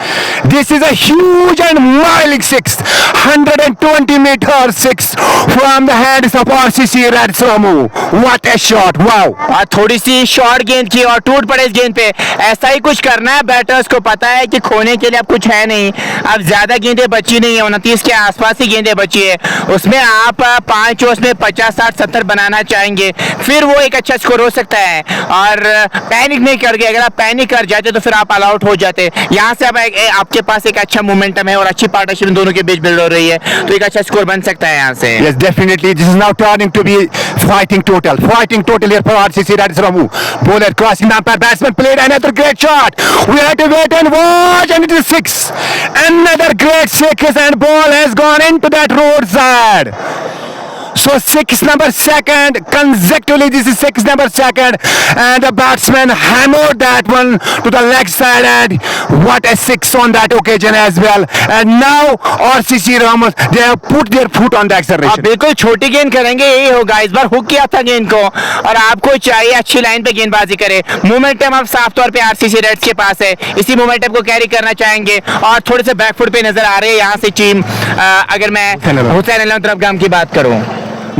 This is a huge and miling six, 120-meter six from the hands of RCC Radisramu. What a shot! Wow! और थोड़ी सी short गेंद की और टूट पड़े इस गेंद पे। ऐसा ही कुछ करना है, बैटर्स को पता है कि खोने के लिए अब कुछ है नहीं, अब ज्यादा गेंदें बची नहीं है, 29 के आसपास ही गेंदें बची है। उसमें आप 5 ओवर्स में 50, 60, 70 बनाना चाहेंगे, फिर वो एक अच्छा स्कोर हो सकता है। और पैनिक नहीं कर गए, अगर आप पैनिक कर जाते तो फिर आप ऑल आउट हो जाते। यहाँ से अब आपके पास एक अच्छा मोमेंटम है और अच्छी पार्टनरशिप दोनों के बीच बिल्ड हो रही है, तो एक अच्छा स्कोर बन सकता है यहाँ से। Yes, definitely. This is now turning to be fighting total here for RCC Radisramu. Bowler crossing the umpire, batsman played another great shot. We have to wait and watch, and it is six. Another great six, and ball has gone into that roadside. So six number second consecutively. This is six number second, and the batsman hammered that one to the leg side, and what a six on that occasion as well. And now RCC Ramos, they have put their foot on the acceleration. आप बिल्कुल छोटी गेंद करेंगे, यही होगा। इस बार hook किया था गेंद को, और आपको चाहिए अच्छी लाइन पे गेंदबाजी करे। मोमेंटम अब साफ तौर पे आरसीसी रेड्स के पास है, इसी मोमेंटम को कैरी करना चाहेंगे और थोड़े से बैकफुट पे नजर आ रहे हैं यहाँ से टीम। अगर मैं हुसैन अहमद तरफगाम की बात करूँ,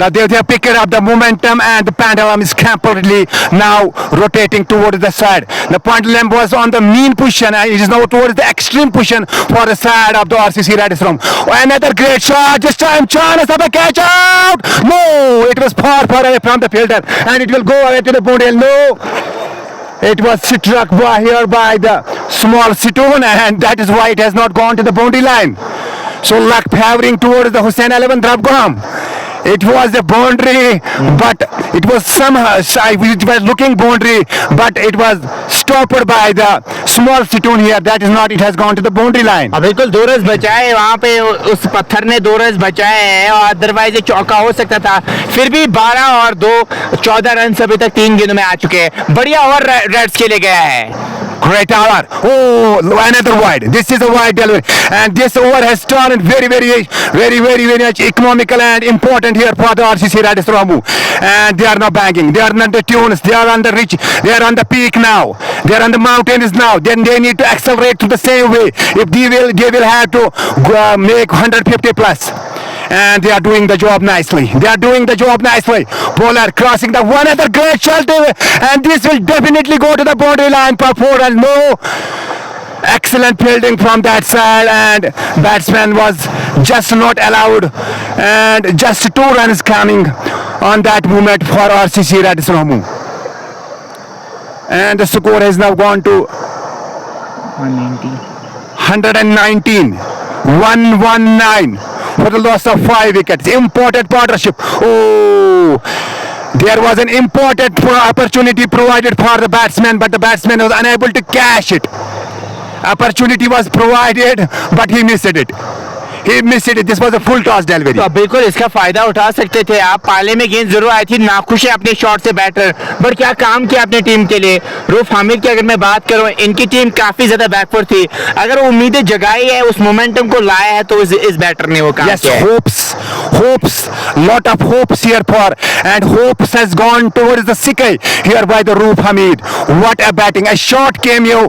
Now they have picked up the momentum, and the pendulum is completely now rotating towards the side. The pendulum was on the mean position, and it is now towards the extreme position for the side of the RCC Radisram. Another great shot. This time chance of a catch out. No, it was far away from the fielder, and it will go away to the boundary. No. It was struck by the small stone, and that is why it has not gone to the boundary line. So luck favoring towards the Hussain 11 Drabgam. It was a boundary, but it was somehow, it was looking boundary, but it was stopped by the small stone here. That is not, it has gone to the boundary line. अब बिल्कुल 2 run बचाए वहाँ पे, उस पत्थर ने 2 run बचाए हैं, और अदरवाइज ये चौका हो सकता था। फिर भी 12 और 2, 14 रन अभी तक 3 गेंदों में आ चुके हैं। बढ़िया ओवर रेड्स के लिए गया है। Great hour. Oh, another wide. This is a wide delivery, and this over has turned very much economical and important here for the RCC Radisramu. And they are now banging. They are on the tunes. They are on the reach. They are on the peak now. They are on the mountains now. Then they need to accelerate to the same way. If they will have to make 150 plus. And they are doing the job nicely. Bowler crossing the one other great shot, and this will definitely go to the boundary line for 4 runs. No, excellent fielding from that side, and batsman was just not allowed, and just 2 runs coming on that moment for RCC Radisramu. And the score has now gone to 119. 119 for the loss of 5 wickets. Important partnership. Oh, there was an important opportunity provided for the batsman, but the batsman was unable to cash it. Opportunity was provided, but he missed it. He missed it. This was a full toss delivery. तो बिल्कुल इसका फायदा उठा सकते थे आप। पाले में गेंद जरूर आई थी, नाखुश है अपने शॉट से बैटर, बट क्या काम किया अपनी टीम के लिए। रूफ हामिद की अगर मैं बात करूं, इनकी टीम काफी ज्यादा बैकवर्ड थी, अगर उम्मीदें जगाई है, उस मोमेंटम को लाया है, तो इस बैटर ने वो काम Yes, किया है। hopes, lot of hopes here for, and hopes has gone towards the Sikai here by the Roof Hamid. What a batting! A short cameo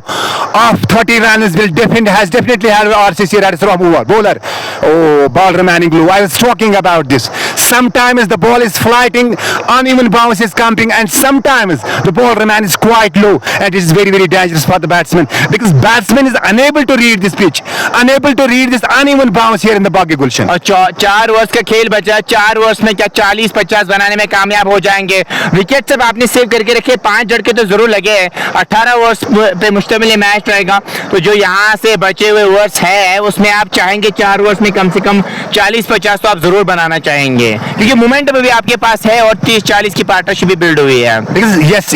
of 30 runs has definitely had RCC Red from bowler. Oh, ball remaining blue. I was talking about this. Sometimes the ball is flighting, uneven bounce is coming, and sometimes the ball remains quite low, and it is very, very dangerous for the batsman, because batsman is unable to read this pitch, unable to read this uneven bounce here in the Bagi Gulshan. और 4 overs का खेल बचा, 4 overs में क्या 40-50 बनाने में कामयाब हो जाएंगे। विकेट सब आपने सेव करके रखे, 5 झटके तो जरूर लगे हैं। 18 ओवर्स पे मुश्तमिल ये मैच रहेगा, तो जो यहाँ से बचे हुए ओवर्स है उसमें आप चाहेंगे 4 ओवर्स में कम से कम 40-50 तो आप जरूर बनाना चाहेंगे, क्योंकि मोमेंटम भी आपके पास है और 30-40 की पार्टनरशिप भी बिल्ड हुई है। Because yes,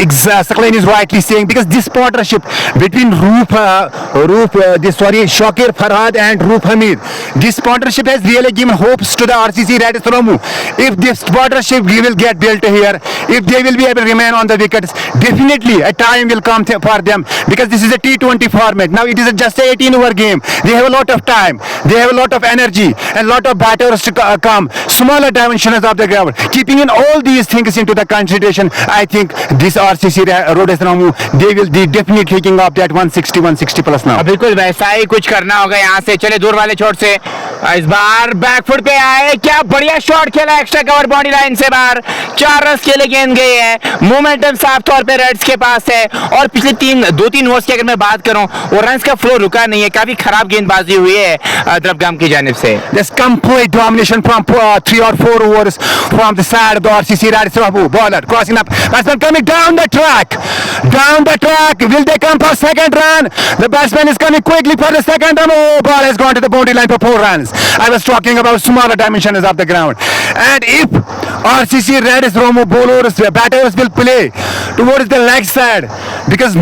Saqlain is rightly saying, because this partnership between Shakir Farhad and Roof Hamid, this partnership has really given hopes to the RCC Red Ramu. If this partnership will get built here, if they will be able to remain on the wickets, definitely a time will come for them, because this is a T20 format. Now it is just a 18-over game. They have a lot of time, they have a lot of energy, and lot of batters to come. Smaller dimensions of the ground. Keeping in all these things into the consideration, I think this RCC Red Ramu, they will be definitely taking up that 160 plus now. बिल्कुल वैसा ही कुछ करना होगा यहाँ से। चले दूर वाले शॉट से, इस बार बैकफुट पे आए, क्या बढ़िया शॉट खेला, एक्स्ट्रा कवर बॉडी लाइन से बाहर, 4 रन के लिए गेंद गई है। मोमेंटम साफ तौर पे रेड्स के पास है, और पिछले 2-3 ओवर्स की अगर मैं बात करूं, वो रन्स का फ्लो रुका नहीं है, काफी खराब गेंदबाजी हुई है द्रबगाम की जानिब से। There's complete domination from 3 or 4 overs from the side of the RCC Red Ramu. Bowler crossing up, batsman coming down the track. Will they come for second run? The batsman is coming quickly for the second run. Oh, ball has gone to the boundary line for 4 runs. I was talking about smaller dimensions of the ground. And if RCC Red Ramu bowlers, batters will play towards the leg side, because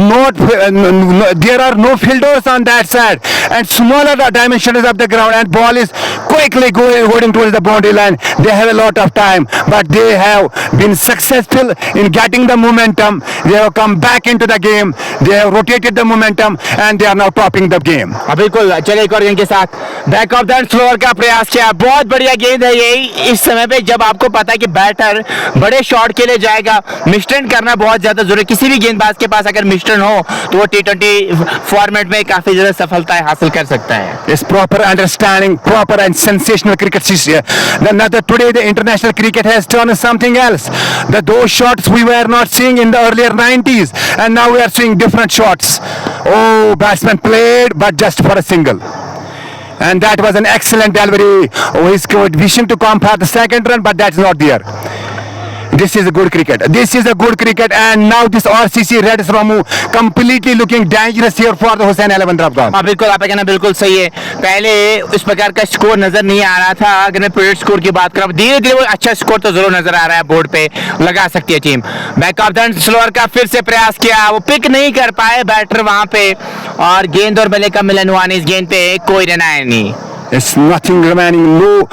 there are no fielders on that side, and smaller dimensions of the ground, and ball is quickly going towards the boundary line. They have a lot of time, but they have been successful in getting the momentum. They have come back into the game. They have rotated the momentum, and they are now topping the game. बिल्कुल, चले एक और गेंद के साथ back of the slower का प्रयास किया, बहुत बढ़िया गेंद है यही। इस समय पे जब आपको पता है कि बैटर बड़े शॉट के लिए जाएगा, मिस्टर्न करना बहुत ज्यादा जरूरी। किसी भी गेंदबाज के पास अगर मिस्टर्न हो तो वो T20 फॉर्मेट में काफी ज्यादा सफलता हासिल कर सकता है। Yes, proper understanding, proper and sensational cricket. Today the international cricket has turned something else. Those shots we were not seeing in the earlier 90s, and now we are seeing different shots. Oh, batsman played, but just for a single. And that was an excellent delivery. Oh, he's wishing to come for the second run, but that's not there. This is a good cricket. And now this RCC Red Ramu completely looking dangerous here for the Hussain 11 Drabgam. हाँ बिल्कुल, आपका कहना बिल्कुल सही है। पहले इस प्रकार का स्कोर नजर नहीं आ रहा था। अगर मैं प्रोजेक्ट स्कोर की बात करूँ, धीरे धीरे वो अच्छा स्कोर तो जरूर नजर आ रहा है, बोर्ड पे लगा सकती है team. Back of the slower का फिर से प्रयास किया, वो पिक नहीं कर पाए बैटर वहां पे, और गेंद और बल्ले का मिलन हुआ नहीं। इस गेंद पे कोई रन आया नहीं। There's nothing remaining, no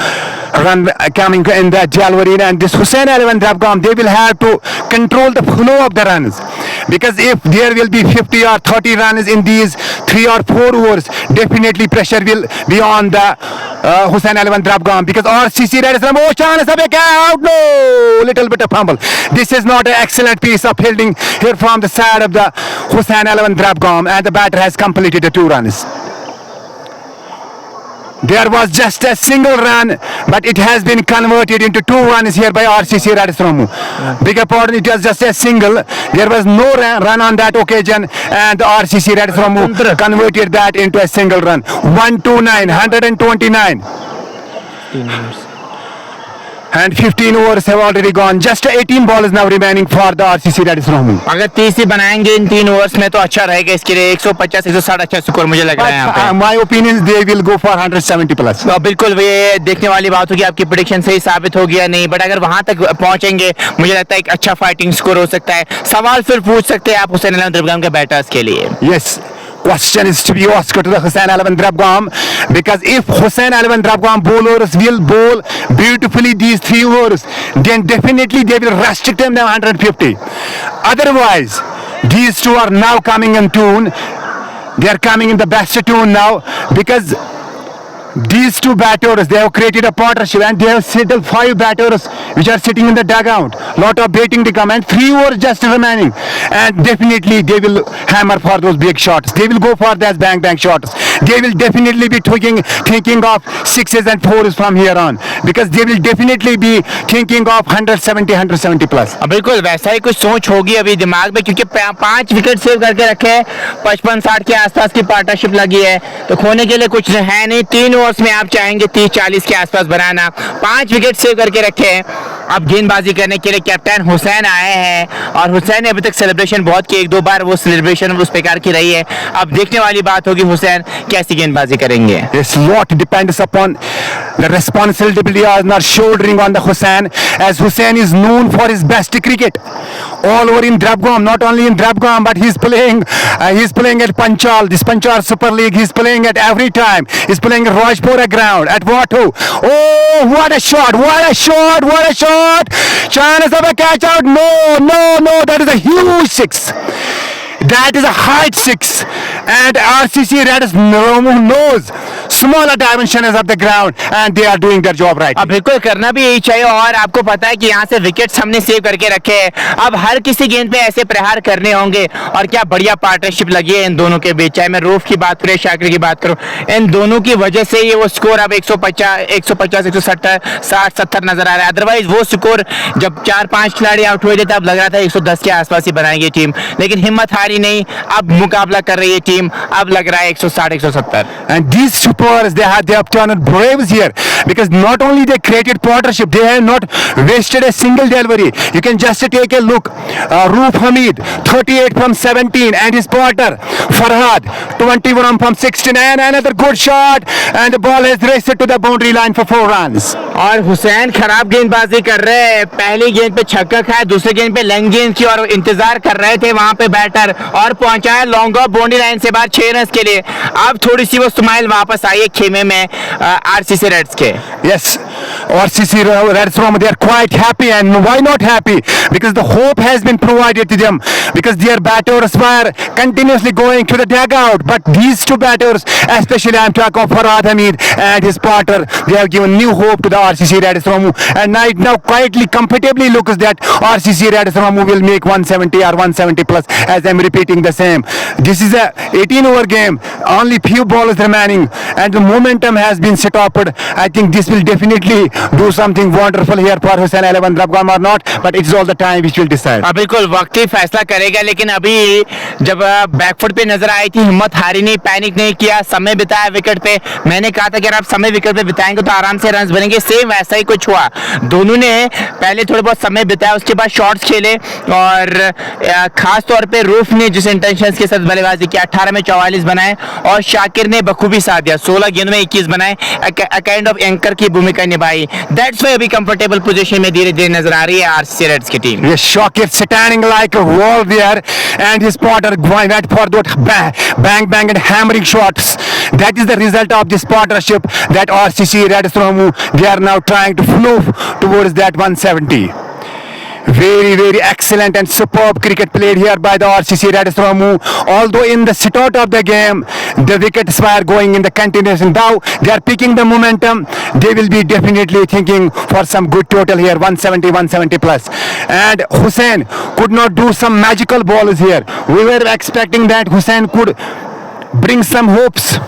run coming in that delivery, and this Hussain 11 Drabgam, they will have to control the flow of the runs, because if there will be 50 or 30 runs in these 3 or 4 overs, definitely pressure will be on the Hussain 11 Drabgam, because RCC Red Ramu, oh chance of a out, no, little bit of fumble. This is not an excellent piece of fielding here from the side of the Hussain 11 Drabgam, and the batter has completed the 2 runs. There was just a single run, but it has been converted into 2 runs here by RCC Red Ramu. Bigger pardon, it was just a single. There was no run on that occasion, and the RCC Red Ramu converted that into a single run. 129. And 15 overs have already gone. Just 18 balls now remaining for the RCC Red Ramu. अगर 30 ही बनाएंगे इन 3 overs में तो अच्छा रहेगा इसके लिए। 150-160 अच्छा score मुझे लग रहा है यहाँ पे। My opinion, they will go for 170 plus. तो बिल्कुल ये देखने वाली बात होगी आपकी प्रेडिक्शन सही साबित होगी या नहीं, बट अगर वहां तक पहुंचेंगे मुझे लगता है एक अच्छा फाइटिंग स्कोर हो सकता है। सवाल फिर पूछ सकते हैं आप हुसैन 11 द्रबगाम के बैटर्स के लिए। Yes, question is to be asked to the Hussain 11 Drabgam, because if Hussain 11 Drabgam bowlers will bowl beautifully these 3 overs, then definitely they will restrict them to 150. Otherwise, these two are now coming in tune. They are coming in the best tune now, because these two batters, they have created a partnership, and they have settled 5 batters which are sitting in the dugout. Lot of baiting to come, and 3 overs just remaining, and definitely they will hammer for those big shots. They will go for those bang shots. They will definitely be thinking of 6s and 4s from here on, because they will definitely be thinking of 170 plus. बिल्कुल वैसा ही कुछ सोच होगी अभी दिमाग में, क्योंकि 5 wicket save करके रखे हैं, 55-60 के आसपास की पार्टनरशिप लगी है, तो खोने के लिए कुछ है नहीं। 3 ओवर्स में आप चाहेंगे 30-40 के आसपास बनाना, 5 विकेट सेव करके रखे हैं। अब गेंदबाजी करने के लिए कैप्टन हुसैन आए हैं, और हुसैन ने अभी तक सेलिब्रेशन बहुत की, 1-2 बार वो सेलिब्रेशन उस प्रकार की रही है। अब देखने वाली बात होगी हुसैन कैसी गेंदबाजी करेंगे। Yes, lot depends upon the responsibility are shouldering on the Hussain, as Hussain is known for his best cricket all over in Drabgam, not only in Drabgam, but he's playing at Panchal, this Panchal Super League. He's playing at every time. He's playing at Rajpura ground, at Watho. Oh, what a shot! What a shot! What a shot! Chance of a catch out. No, that is a huge 6. That is a hard 6, and RCC Reds knows smaller dimensions of the ground, and they are doing their job right. अब बिल्कुल करना भी यही चाहिए, और आपको पता है कि यहाँ से विकेट्स हमने सेव करके रखे हैं। अब हर किसी गेंद पे ऐसे प्रहार करने होंगे, और क्या बढ़िया पार्टनरशिप लगी है इन दोनों के बीच। चाहे मैं रूफ की बात करूँ, शाकिर की बात करूँ, इन दोनों की वजह से ये वो स्कोर अब 150, 170, 60, 70 नजर आ रहा है। अदरवाइज वो स्कोर जब 4-5 खिलाड़ी आउट हुए थे तब लग रहा था 110 के आसपास ही बनाएगी टीम, लेकिन हिम्मत हारी नहीं। अब मुकाबला कर रही है टीम, अब लग रहा है 160, 170। And these supers, they have turned braves here, because not only they created partnership, they have not wasted a single delivery. You can just take a look. Roof Hamid, 38 from 17, and his partner Farhad, 21 from 16, and another good shot, and the ball has raced to the boundary line for 4 runs. और हुसैन खराब गेंदबाजी कर रहे हैं। पहली गेंद पे छक्का खाया, दूसरी गेंद पे लेंथ गेंद की, और इंतजार कर रहे थे वहां पे बैटर, और पहुंचाया लॉन्ग ऑफ बाउंड्री लाइन से बाहर 6 रन के लिए। अब थोड़ी सी वो स्माइल वापस आई है खेमे में आरसीसी रेड्स के। Yes, RCC Reds they are quite happy, and why not happy? Because the hope has been provided to them, because their batters were continuously going to the dugout, but these two batters, especially I'm talking of Farhad Hamid and his partner, they have given new hope to the RCC Reds, and now quietly, comfortably looks that RCC Reds will make 170 or 170 plus, as I'm repeating the same. This is a 18-over game, only few balls remaining, and the momentum has been stopped. I think this will definitely do something wonderful here for Hussain 11 Drabgam or not, but it's all the time which will decide. बिल्कुल वक्त ही फैसला करेगा, लेकिन अभी जब back foot पे नजर आई थी, हिम्मत हारी नहीं, पैनिक नहीं किया, समय बिताया विकेट पे। मैंने कहा था कि अगर आप समय विकेट पे बिताएंगे तो आराम से रन बनेंगे, सेम वैसा ही कुछ हुआ। दोनों ने पहले थोड़े बहुत समय बिताया, उसके बाद शॉट्स खेले, और खास तौर पे रूफ ने जिस इंटेंशन के साथ बल्लेबाजी की, 18 में 44 बनाए, और शाकिर ने बखूबी साथ दिया, 16 गेंद में 21 बनाए, काइंड ऑफ एंकर की भूमिका निभाई। दैट्स व्हाई अभी कंफर्टेबल पोजीशन में धीरे धीरे नजर आ रही है आरसीसी रेड्स की team. Yes, Shakir standing like a wall there, and his partner went for that bang and hammering shots. That is the result of this partnership that RCC Reds they are now trying to flow towards that 170. Very excellent and superb cricket played here by the RCC Reds. Although in the start of the game the wickets were going in the continuation, now they are picking the momentum. They will be definitely thinking for some good total here, 170 plus. And Hussain could not do some magical balls here. We were expecting that Hussain could bring some hopes.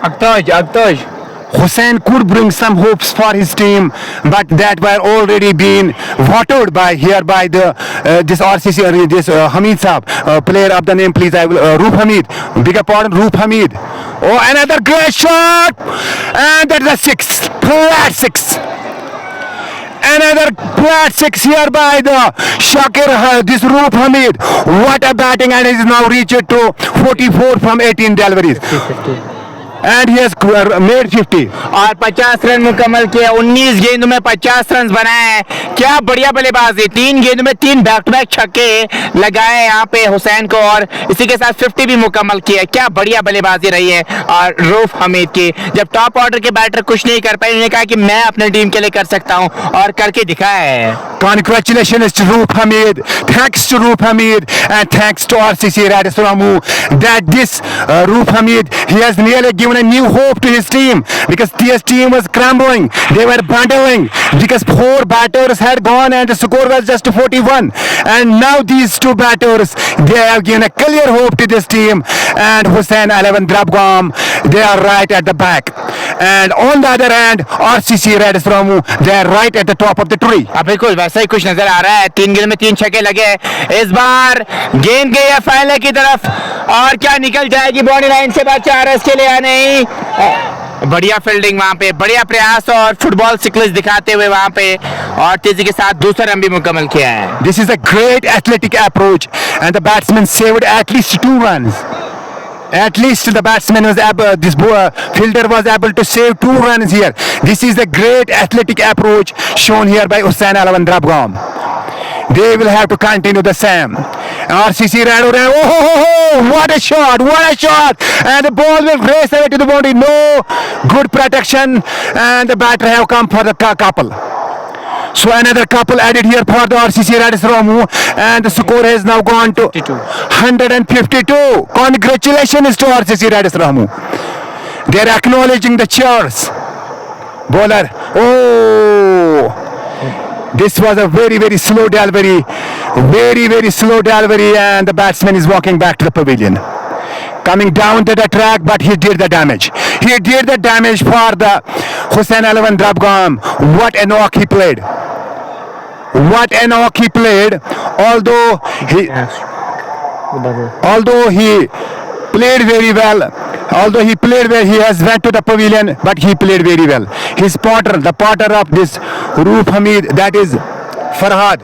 Akhtaj Hussain could bring some hopes for his team, but that were already been vetoed by the this RCC this Hamid Saab, player of the name please, I will Roof Hamid, bigger pardon, Roof Hamid. Oh, another great shot, and that's a 6, flat 6. Another flat 6 here by the Shakir, this Roof Hamid. What a batting, and he is now reached to 44 from 18 deliveries. and he has made 50. और 50 run मुकम्मल किए, 19 गेंदों में 50 run बनाए हैं। क्या बढ़िया बल्लेबाजी, 3 गेंदों में 3 बैक टू बैक छक्के लगाए यहाँ पे हुसैन को, और इसी के साथ 50 भी मुकम्मल किया। क्या बढ़िया बल्लेबाजी रही है और रऊफ हमीद की। जब टॉप ऑर्डर के बैटर कुछ नहीं कर पाए, उन्होंने कहा कि मैं अपने टीम के लिए कर सकता हूँ, और करके दिखाया है। Congratulations to Roof Hamid. Thanks to Roof Hamid and thanks to RCC Radis Ramu that this Roof Hamid, he has nearly given a new hope to his team because this team was crumbling. They were bundling because 4 batters had gone and the score was just 41. And now these 2 batters, they have given a clear hope to this team. And Hussain 11 Drabgam, they are right at the back. And on the other hand, RCC Radis Ramu, they are right at the top of the tree. अब बिल्कुल वैसा ही कुछ नजर आ रहा है। 3 गेंद में 3 छक्के लगे। इस बार गेंद गई है फाइनल की तरफ, और क्या निकल जाएगी बाउंड्री लाइन से बाहर, 4 रन के लिए या नहीं। बढ़िया फील्डिंग वहां पे, बढ़िया प्रयास और फुटबॉल सिक्लेस दिखाते हुए वहां पे, और तेजी के साथ दूसरा रन भी मुकम्मल किया है। This is a great athletic approach and the batsman saved at least 2 runs. At least the batsman was able, this fielder was able to save 2 runs here. This is a great athletic approach shown here by Hussain Alawan Drabgam. They will have to continue the same. RCC ran around. Oh, what a shot! What a shot! And the ball will race away to the boundary. No good protection, and the batter have come for the couple. So another couple added here for the RCC Radis Ramu, and the score has now gone to 152. Congratulations to RCC Radis Ramu. They are acknowledging the cheers. Bowler. Oh. This was a very, very slow delivery. Very, very slow delivery, and the batsman is walking back to the pavilion. Coming down to the track, but he did the damage. He did the damage for the Hussain Alawan Drabgam. What a knock he played. What a knock he played. Although he played very well. Although he played well, he has went to the pavilion, but he played very well. His potter, the potter of this Roof Hamid, that is Farhad.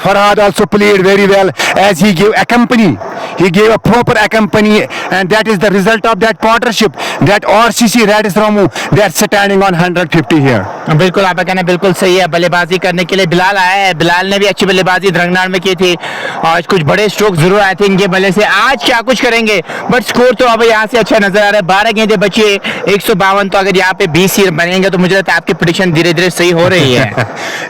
Farhad also played very well as he gave accompany. He gave a proper accompany, and that is the result of that partnership. That RCC Radis Ramu, they are standing on 150 here. बिल्कुल आपका कहना बिल्कुल सही है। बल्लेबाजी करने के लिए बिलाल आया है। बिलाल ने भी अच्छी बल्लेबाजी धरंगनार में की थी, आज कुछ बड़े स्ट्रोक जरूर आए थे इनके बल्ले से। आज क्या कुछ करेंगे, बट स्कोर तो अब यहाँ से अच्छा नजर आ रहा है। 12 गेंदें बची है, 152। तो अगर यहाँ पे 20 ही बनेंगे तो मुझे लगता है आपकी प्रेडिक्शन धीरे धीरे सही हो रही है।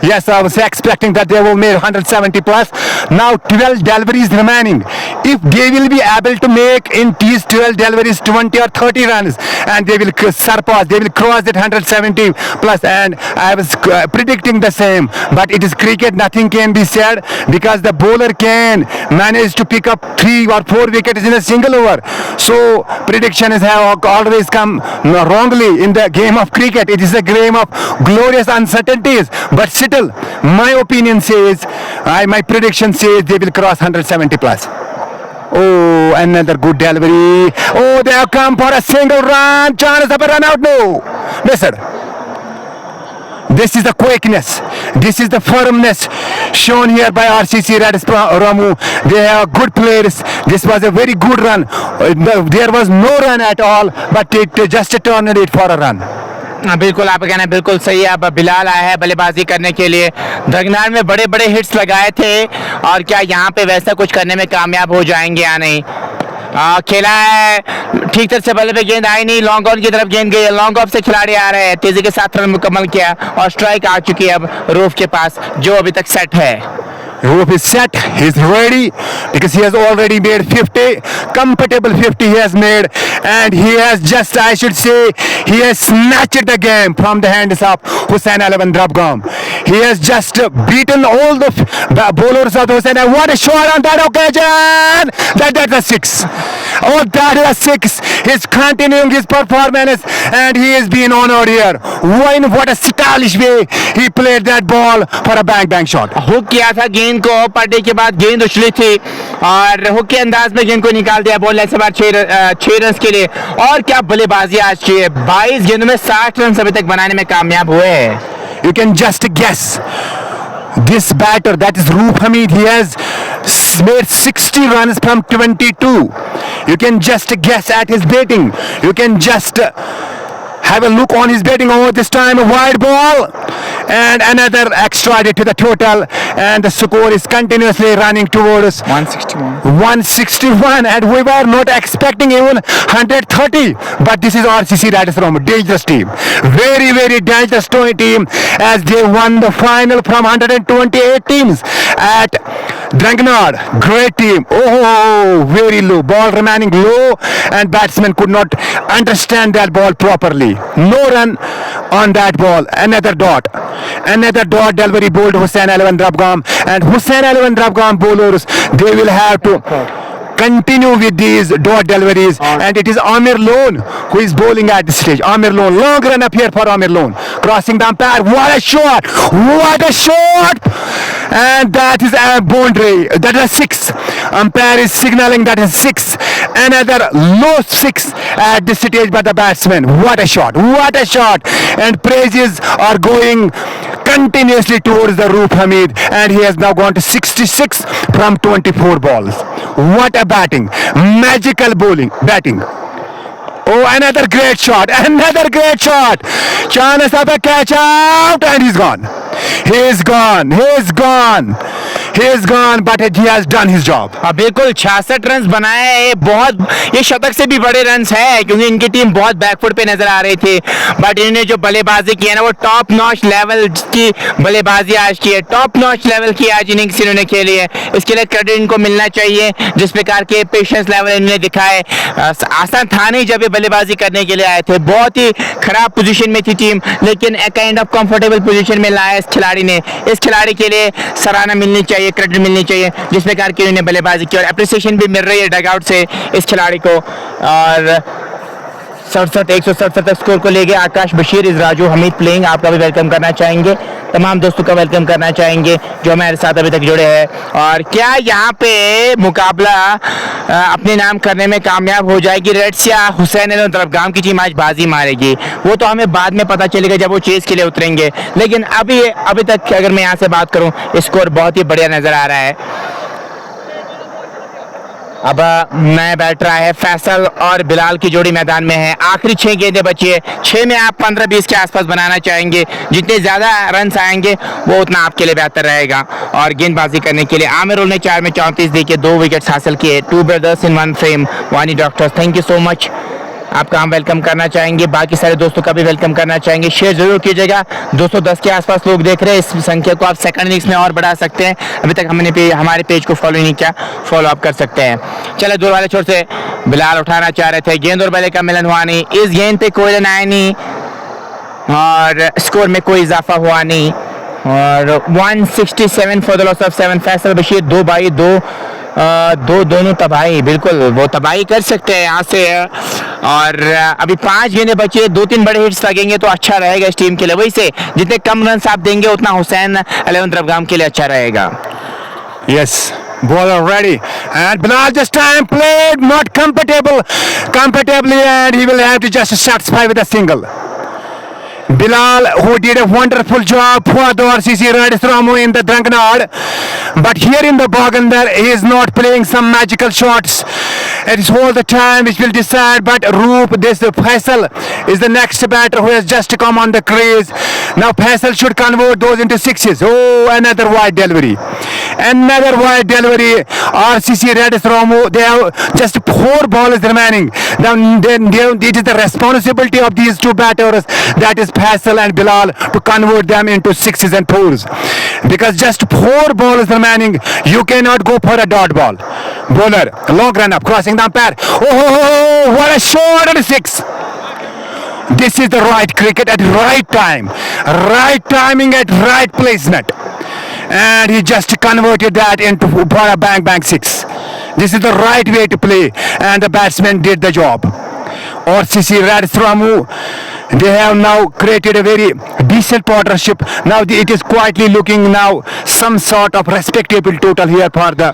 Yes, I was expecting that they will make 170 plus. Now 12 deliveries remaining. If they will be able to make in these 12 deliveries 20 or 30 runs, and they will surpass, they will cross that 170 plus, and I was predicting the same. But it is cricket, nothing can be said, because the bowler can manage to pick up 3 or 4 wickets in a single over. So predictions have always come wrongly in the game of cricket. It is a game of glorious uncertainties, but still my opinion says, my prediction says they will cross 170 plus. Oh, another good delivery. Oh, they have come for a single run. Chance of a run out. No. Listen. This is the quickness. This is the firmness shown here by RCC Radis Ramu. They have good players. This was a very good run. There was no run at all, but it just turned it for a run. बिल्कुल आपका कहना बिल्कुल सही है। अब बिलाल आया है बल्लेबाजी करने के लिए। धरंगनार में बड़े बड़े हिट्स लगाए थे, और क्या यहाँ पे वैसा कुछ करने में कामयाब हो जाएंगे या नहीं। खेला है ठीक तरह से, बल्ले पे गेंद आई नहीं, लॉन्ग ऑन की तरफ गेंद गई है। लॉन्ग ऑफ से खिलाड़ी आ रहे हैं, तेजी के साथ रन मुकम्मल किया, और स्ट्राइक आ चुकी है अब रूफ के पास, जो अभी तक सेट है। Roof is set, he's ready, because he has already made 50, comfortable 50 he has made, and he has just, I should say, he has snatched the game from the hands of Hussain Alawan Drabgam. He has just beaten all the bowlers of Hussain. And what a shot on that occasion! That's a 6. Oh, that is a 6. He's continuing his performance, and he is being honored here. What a stylish way he played that ball for a bang shot. Hook किया था गेंद को, पलटे के बाद गेंद उछली थी, और हुक के अंदाज में गेंद को निकाल दिया बॉल से बाहर 6 रन के लिए। और क्या बल्लेबाजी आज की है, 22 गेंदों में 60 रन अभी तक बनाने में कामयाब हुए हैं। You can just guess This batter, that is Roop Hamid, he has made 60 runs from 22. You can just guess at his batting. You can just have a look on his batting over this time. A wide ball and another extra added to the total, and the score is continuously running towards 161, and we were not expecting even 130, but this is RCC Red Storm, dangerous team, very very dangerous team, as they won the final from 128 teams at Dragnard. Great team. Oh, very low ball remaining low, and batsman could not understand that ball properly. No run on that ball. Another dot delivery bowled Hussain Elvan Rabgam, and Hussain Elvan Rabgam bowlers, they will have to continue with these dot deliveries, and it is Amir Lone who is bowling at this stage. Amir Lone, long run up here for Amir Lone, crossing the umpire. What a shot, and that is a boundary. That is 6. Umpire is signaling that is 6. Another low 6 at this stage by the batsman. What a shot, and praises are going continuously towards the Roop Hamid, and he has now gone to 66 from 24 balls. What a batting, magical batting. Oh, another great shot, chance of a catch out, and he's gone, but he has done his job. हाँ बिल्कुल 66 run बनाए हैं, ये शतक से भी बड़े run है, क्योंकि इनकी टीम बहुत बैकफुट पे नजर आ रही थी, बट इन्होंने जो बल्लेबाजी की है ना, वो टॉप नॉच लेवल की बल्लेबाजी आज की है, टॉप नॉच लेवल की आज इनिंग्स इन्होंने खेली है, इसके लिए क्रेडिट इनको मिलना चाहिए। जिस प्रकार के पेशेंस लेवल इन्होंने दिखाए, आसान था नहीं जब ये बल्लेबाजी करने के लिए आए थे, बहुत ही खराब पोजीशन में थी टीम, लेकिन एक काइंड ऑफ कंफर्टेबल पोजीशन में लाया इस खिलाड़ी ने। इस खिलाड़ी के लिए सराहना मिलनी चाहिए, क्रेडिट मिलनी चाहिए, जिस प्रकार की उन्होंने बल्लेबाजी की, और अप्रिसिएशन भी मिल रही है डगआउट से इस खिलाड़ी को। और 167 तक स्कोर को ले गए आकाश बशीर इस राजू हमीद प्लेइंग, आपका भी वेलकम करना चाहेंगे, तमाम दोस्तों का वेलकम करना चाहेंगे जो हमारे साथ अभी तक जुड़े हैं। और क्या यहाँ पे मुकाबला अपने नाम करने में कामयाब हो जाएगी रेड्स, या हुसैन दरबगाम की टीम आज बाजी मारेगी, वो तो हमें बाद में पता चलेगा जब वो चेस के लिए उतरेंगे। लेकिन अभी तक अगर मैं यहाँ से बात करूँ, स्कोर बहुत ही बढ़िया नजर आ रहा है। अब नया बैटर आए हैं, फैसल और बिलाल की जोड़ी मैदान में है, आखिरी 6 गेंदें बची है, 6 में आप 15-20 के आसपास बनाना चाहेंगे, जितने ज्यादा रन आएंगे वो उतना आपके लिए बेहतर रहेगा। और गेंदबाजी करने के लिए आमिर ने 4 में 34 देके 2 विकेट्स हासिल किए। 2 ब्रदर्स इन 1 फ्रेम, वानी doctors, thank you so much, आपका हम वेलकम करना चाहेंगे, बाकी सारे दोस्तों का भी वेलकम करना चाहेंगे। शेयर जरूर कीजिएगा, 210 के आसपास लोग देख रहे हैं, इस संख्या को आप सेकंड इनिंग्स में और बढ़ा सकते हैं। अभी तक हमने हमारे पेज को फॉलो नहीं किया, फॉलो अप कर सकते हैं। चलो दूर वाले छोर से बिलाल उठाना चाह रहे थे, गेंद और बल्ले का मिलन हुआ नहीं, इस गेंद पे कोई रन आया नहीं और स्कोर में कोई इजाफा हुआ नहीं। और 167 for the loss of 7, Faisal Bashir 2 by 2 दोनों तबाही, बिल्कुल वो तबाही कर सकते हैं यहाँ से। और अभी 5 गेंदें बची है, 2-3 बड़े हिट्स लगेंगे तो अच्छा रहेगा इस टीम के लिए। वही से जितने कम रन आप देंगे उतना हुसैन एलेवन दरबगाम के लिए अच्छा रहेगा। Yes, bowler ready, and Bilal just time played not comfortably, and he will have to just satisfy with a single. Bilal, who did a wonderful job for the RCC Red Storm in the Dragnard, but here in the Bagandar he is not playing some magical shots. It is all the time which will decide. But Roop, this Faisal is the next batter who has just come on the crease. Now Faisal should convert those into sixes. Oh, another wide delivery. RCC Red Storm, they have just 4 balls remaining. Now it is the responsibility of these 2 batters, that is Faisal and Bilal, to convert them into 6s and 4s, because just 4 balls remaining, you cannot go for a dot ball. Bowler, long run up, crossing the umpire. Oh, what a shot, and a 6. This is the right cricket at right time, right timing at right placement, and he just converted that into a bang 6. This is the right way to play, and the batsman did the job. RCC Red Storm They have now created a very decent partnership. Now it is quietly looking now some sort of respectable total here for the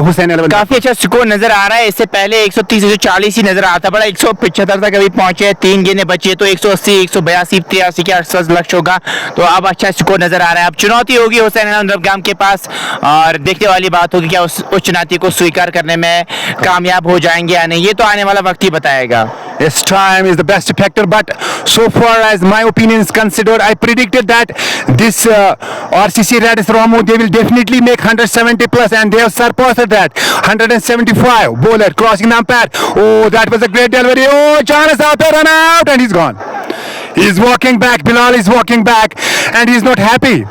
Hussain 11. काफी अच्छा score नजर आ रहा है। इससे पहले 130 140 ही नजर आता बड़ा 175 तक अभी पहुंचे, 3 गेंदें बची तो 180 182 83 के आसपास लक्ष्य होगा। तो अब अच्छा स्कोर नजर आ रहा है। अब चुनौती होगी हुसैन नंदगाम के पास और देखने वाली बात होगी क्या उस चुनौती को स्वीकार करने में कामयाब हो जाएंगे या नहीं, ये तो आने वाला वक्त ही बताएगा। Yes, time is the best factor, but so far as my opinion is considered, I predicted that this RCC Radis Ramu, they will definitely make 170 plus, and they have surpassed that 175. Bowler crossing the umpire. Oh, that was a great delivery. Oh, chance out there, run out, and he's gone. He's walking back. Bilal is walking back, and he's not happy.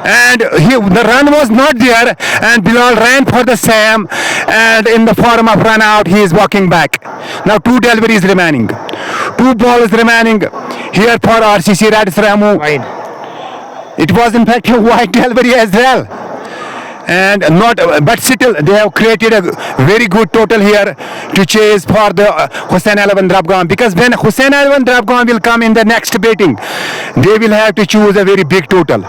And the run was not there, and Bilal ran for the Sam, and in the form of run out, he is walking back. Now 2 deliveries remaining, 2 balls remaining here for RCC Radis Ramu. Wide. It was in fact a wide delivery as well, and not, but still they have created a very good total here to chase for the Hussain 11 Drabgam, because when Hussain 11 Drabgam will come in the next batting, they will have to choose a very big total.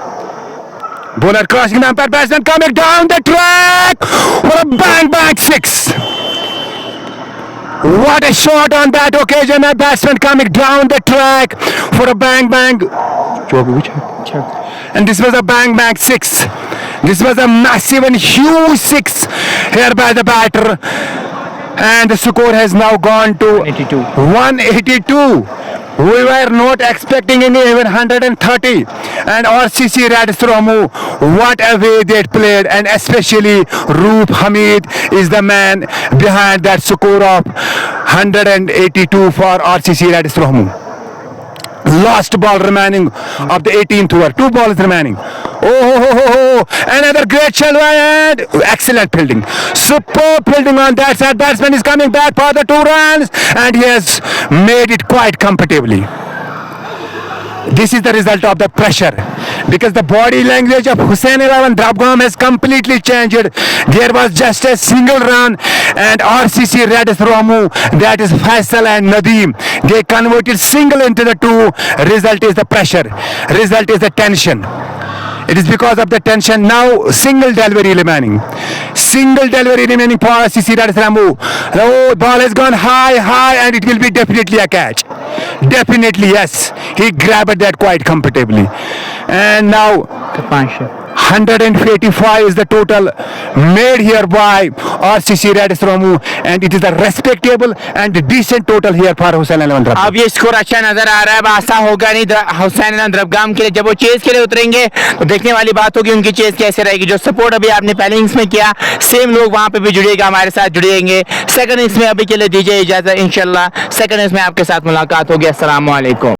Bowler crossing the umpire, batsman coming down the track for a bang 6. What a shot on that occasion, a batsman coming down the track for a bang. And this was a bang 6. This was a massive and huge 6 here by the batter. And the score has now gone to 182. We were not expecting any even 130. And RCC Radis Ramu, what a way they played, and especially Roop Hamid is the man behind that score of 182 for RCC Radis Ramu. Last ball remaining of the 18th over. 2 balls remaining. Oh, another great shot and excellent fielding. Superb fielding on that side. Batsman is coming back for the 2 runs, and he has made it quite comfortably. This is the result of the pressure, because the body language of Hussain 11 Drabgam has completely changed. There was just a single run, and RCC Radis Ramu, that is Faisal and Nadeem, they converted single into the 2. Result is the pressure. Result is the tension. It is because of the tension. Now single delivery remaining. Single delivery remaining for RCC Radis Ramu. Oh, ball has gone high, and it will be definitely a catch. Definitely, yes. He grabbed that quite comfortably. And now 185 is the total made here by RCC Radis Ramu, and it is a respectable and decent total here for Hussain 11 Drabgam. अब ये score अच्छा नजर आ रहा है। आशा होगा नहीं हुसैन द्रबगाम के लिए, जब वो चेस के लिए उतरेंगे तो देखने वाली बात होगी उनकी चेस कैसे रहेगी। जो सपोर्ट अभी आपने पहले इनिंग्स में किया, सेम लोग वहां पे भी जुड़ेगा, हमारे साथ जुड़ेंगे। सेकंड इनिंग्स में अभी के लिए दीजिए इजाजत, इंशाल्लाह सेकंड इनिंग्स में आपके साथ मुलाकात होगी। अस्सलाम वालेकुम।